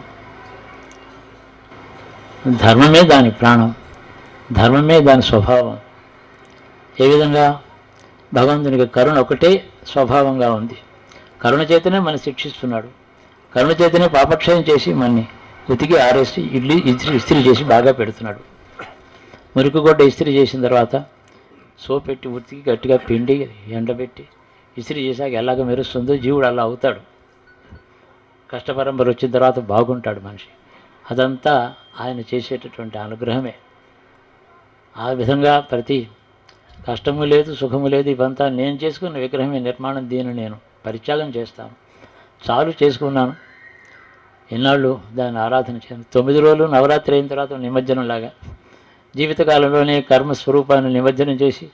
[SPEAKER 2] ధర్మమే దాని ప్రాణం, ధర్మమే దాని స్వభావం. ఏ విధంగా భగవంతునికి కరుణ ఒకటే స్వభావంగా ఉంది. కరుణ చేతనే మనం శిక్షిస్తున్నాడు, కరుణ చేతనే పాపక్షయం చేసి మనని ఉతికి ఆరేసి ఇస్త్రీ చేసి బాగా పెడుతున్నాడు. మురికిగొడ్డ ఇస్త్రీ చేసిన తర్వాత సోపెట్టి ఉతికి గట్టిగా పిండి ఎండబెట్టి ఇస్త్రీ చేశాక ఎలాగ మెరుస్తుందో జీవుడు అలా అవుతాడు. కష్టపరంపర వచ్చిన తర్వాత బాగుంటాడు మనిషి. అదంతా ఆయన చేసేటటువంటి అనుగ్రహమే. ఆ విధంగా ప్రతి కష్టము లేదు, సుఖము లేదు, ఇవంతా నేను చేసుకున్న విగ్రహమే నిర్మాణం, దీన్ని నేను పరిత్యాగం చేస్తాను. చాలు చేసుకున్నాను, ఎన్నాళ్ళు దాన్ని ఆరాధన చేయాలి. 9 రోజులు నవరాత్రి అయిన తర్వాత నిమజ్జనంలాగా జీవితకాలంలోనే కర్మస్వరూపాన్ని నిమజ్జనం చేసి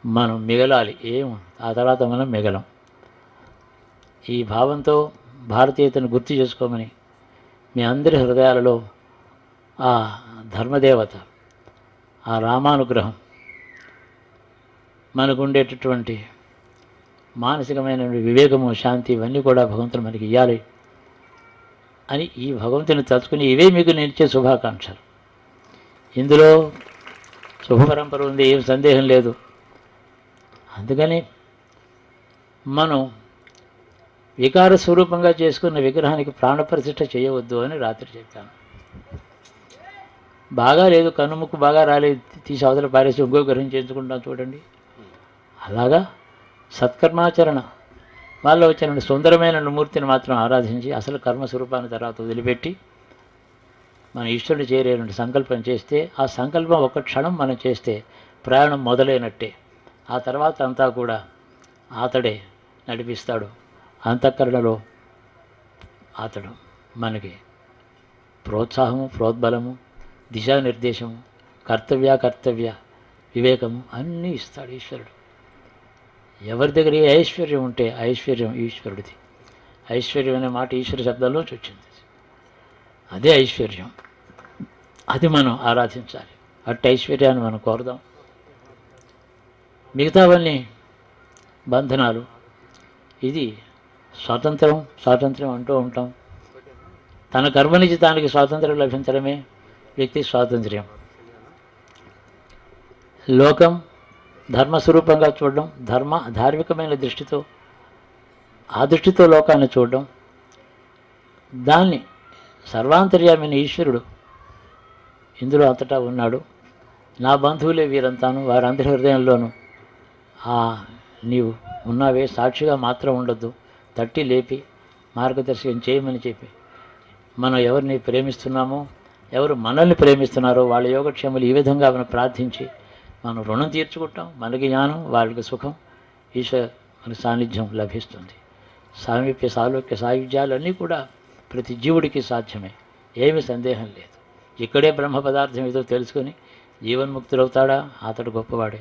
[SPEAKER 2] మనం మిగలాలి. ఆ తర్వాత మనం మిగలం. ఈ భావంతో భారతీయతను గుర్తు చేసుకోమని మీ అందరి హృదయాలలో ఆ ధర్మదేవత, ఆ రామానుగ్రహం, మనకు ఉండేటటువంటి మానసికమైన వివేకము, శాంతి, ఇవన్నీ కూడా భగవంతుడు మనకి ఇవ్వాలి అని ఈ భగవంతుని తలుచుకుని ఇవే మీకు నేను ఇచ్చే శుభాకాంక్షలు. ఇందులో శుభ పరంపర ఉంది, ఏం సందేహం లేదు. అందుకని మనం వికార స్వరూపంగా చేసుకున్న విగ్రహానికి ప్రాణప్రతిష్ఠ చేయవద్దు అని రాత్రి చెప్పాను. బాగా లేదు, కన్నుముక్కు బాగా రాలేదు, తీసి అవతల పారేసి ఇంకో గ్రహం చేయించుకుంటాం చూడండి. అలాగా సత్కర్మాచరణ వాళ్ళు వచ్చిన సుందరమైన మూర్తిని మాత్రం ఆరాధించి అసలు కర్మస్వరూపాన్ని తర్వాత వదిలిపెట్టి మన ఈశ్వరుడు చేరేటువంటి సంకల్పం చేస్తే, ఆ సంకల్పం ఒక క్షణం మనం చేస్తే ప్రయాణం మొదలైనట్టే. ఆ తర్వాత అంతా కూడా అతడే నడిపిస్తాడు. అంతఃకరణలో అతడు మనకి ప్రోత్సాహము, ప్రోద్బలము, దిశానిర్దేశము, కర్తవ్య వివేకము అన్నీ ఇస్తాడు ఈశ్వరుడు. ఎవరి దగ్గర ఏ ఐశ్వర్యం ఉంటే ఐశ్వర్యం ఈశ్వరుడిది. ఐశ్వర్యం అనే మాట ఈశ్వర శబ్దంలోంచి వచ్చింది. అదే ఐశ్వర్యం, అది మనం ఆరాధించాలి. అట్టి ఐశ్వర్యాన్ని మనం కోరుదాం. మిగతావన్నీ బంధనాలు. ఇది స్వాతంత్రం అంటూ ఉంటాం. తన కర్మ నుంచి తానికి స్వాతంత్రం లభించడమే వ్యక్తి స్వాతంత్ర్యం. లోకం ధర్మస్వరూపంగా చూడడం, ధార్మికమైన దృష్టితో ఆ దృష్టితో లోకాన్ని చూడడం, దాన్ని సర్వాంతర్యామైన ఈశ్వరుడు ఇందులో అంతటా ఉన్నాడు, నా బంధువులే వీరంతాను, వారందరి హృదయంలోనూ నీవు ఉన్నావే, సాక్షిగా మాత్రం ఉండొద్దు, తట్టి లేపి మార్గదర్శకం చేయమని చెప్పి, మనం ఎవరిని ప్రేమిస్తున్నామో, ఎవరు మనల్ని ప్రేమిస్తున్నారో వాళ్ళ యోగక్షేమాలు ఈ విధంగా మనం ప్రార్థించి మనం రుణం తీర్చుకుంటాం. మనకి జ్ఞానం, వాళ్ళకి సుఖం, ఈశ్వర మన సాన్నిధ్యం లభిస్తుంది. సామీప్య సాలోక్య సాయుధ్యాలు అన్నీ కూడా ప్రతి జీవుడికి సాధ్యమే, ఏమీ సందేహం లేదు. ఇక్కడే బ్రహ్మ పదార్థం ఏదో తెలుసుకొని జీవన్ముక్తులవుతాడా, అతడు గొప్పవాడే.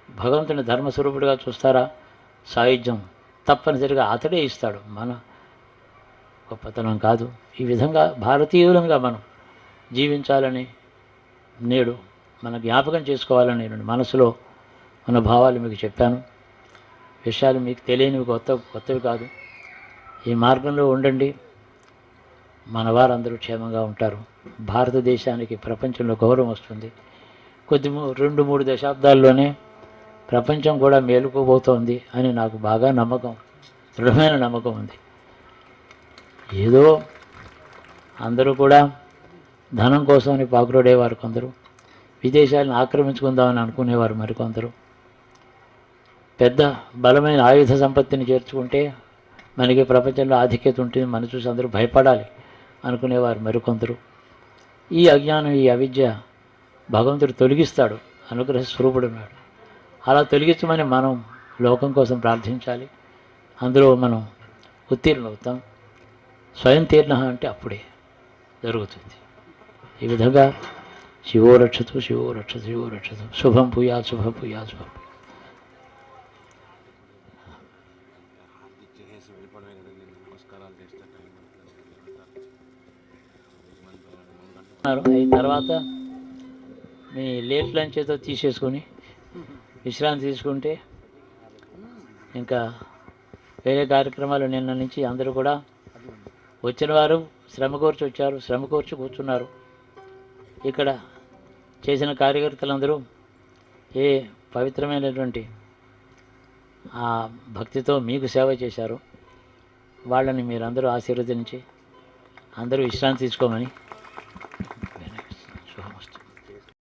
[SPEAKER 2] భగవంతుని ధర్మస్వరూపుడిగా చూస్తారా, సాయుధ్యం తప్పనిసరిగా అతడే ఇస్తాడు, మన గొప్పతనం కాదు. ఈ విధంగా భారతీయులంగా మనం జీవించాలని, నేడు మన జ్ఞాపకం చేసుకోవాలని మనసులో మన భావాలు మీకు చెప్పాను. విషయాలు మీకు తెలియనివి కొత్తవి కాదు. ఈ మార్గంలో ఉండండి, మన వారందరూ క్షేమంగా ఉంటారు. భారతదేశానికి ప్రపంచంలో గౌరవం వస్తుంది. 2-3 దశాబ్దాల్లోనే ప్రపంచం కూడా మేలుకోబోతోంది అని నాకు బాగా నమ్మకం, దృఢమైన నమ్మకం ఉంది. ఏదో అందరూ కూడా ధనం కోసమని పాకురోడేవారు కొందరు, విదేశాలను ఆక్రమించుకుందామని అనుకునేవారు మరికొందరు, పెద్ద బలమైన ఆయుధ సంపత్తిని చేర్చుకుంటే మనకి ప్రపంచంలో ఆధిక్యత ఉంటుంది, మన చూసి అందరూ భయపడాలి అనుకునేవారు మరికొందరు. ఈ అజ్ఞానం, ఈ అవిద్య భగవంతుడు తొలగిస్తాడు, అనుగ్రహ స్వరూపుడు ఉన్నాడు. అలా తొలగించమని మనం లోకం కోసం ప్రార్థించాలి. అందులో మనం ఉత్తీర్ణమవుతాం. స్వయం తీర్ణ అంటే అప్పుడే జరుగుతుంది. ఈ విధంగా శివో రక్షతు, శివో రక్షతు, శివో రక్షతు. శుభం పూయా, శుభం పూయా, శుభం పూయా. అయిన తర్వాత మీ లేట్ లంచ్ ఏదో తీసేసుకొని విశ్రాంతి తీసుకుంటే ఇంకా వేరే కార్యక్రమాలు నిన్న నుంచి అందరూ కూడా వచ్చిన వారు శ్రమ కోర్చి వచ్చారు, శ్రమ కోర్చి కూర్చున్నారు. ఇక్కడ చేసిన కార్యకర్తలందరూ ఏ పవిత్రమైనటువంటి ఆ భక్తితో మీకు సేవ చేశారు, వాళ్ళని మీరందరూ ఆశీర్వదించి అందరూ విశ్రాంతి తీసుకోమని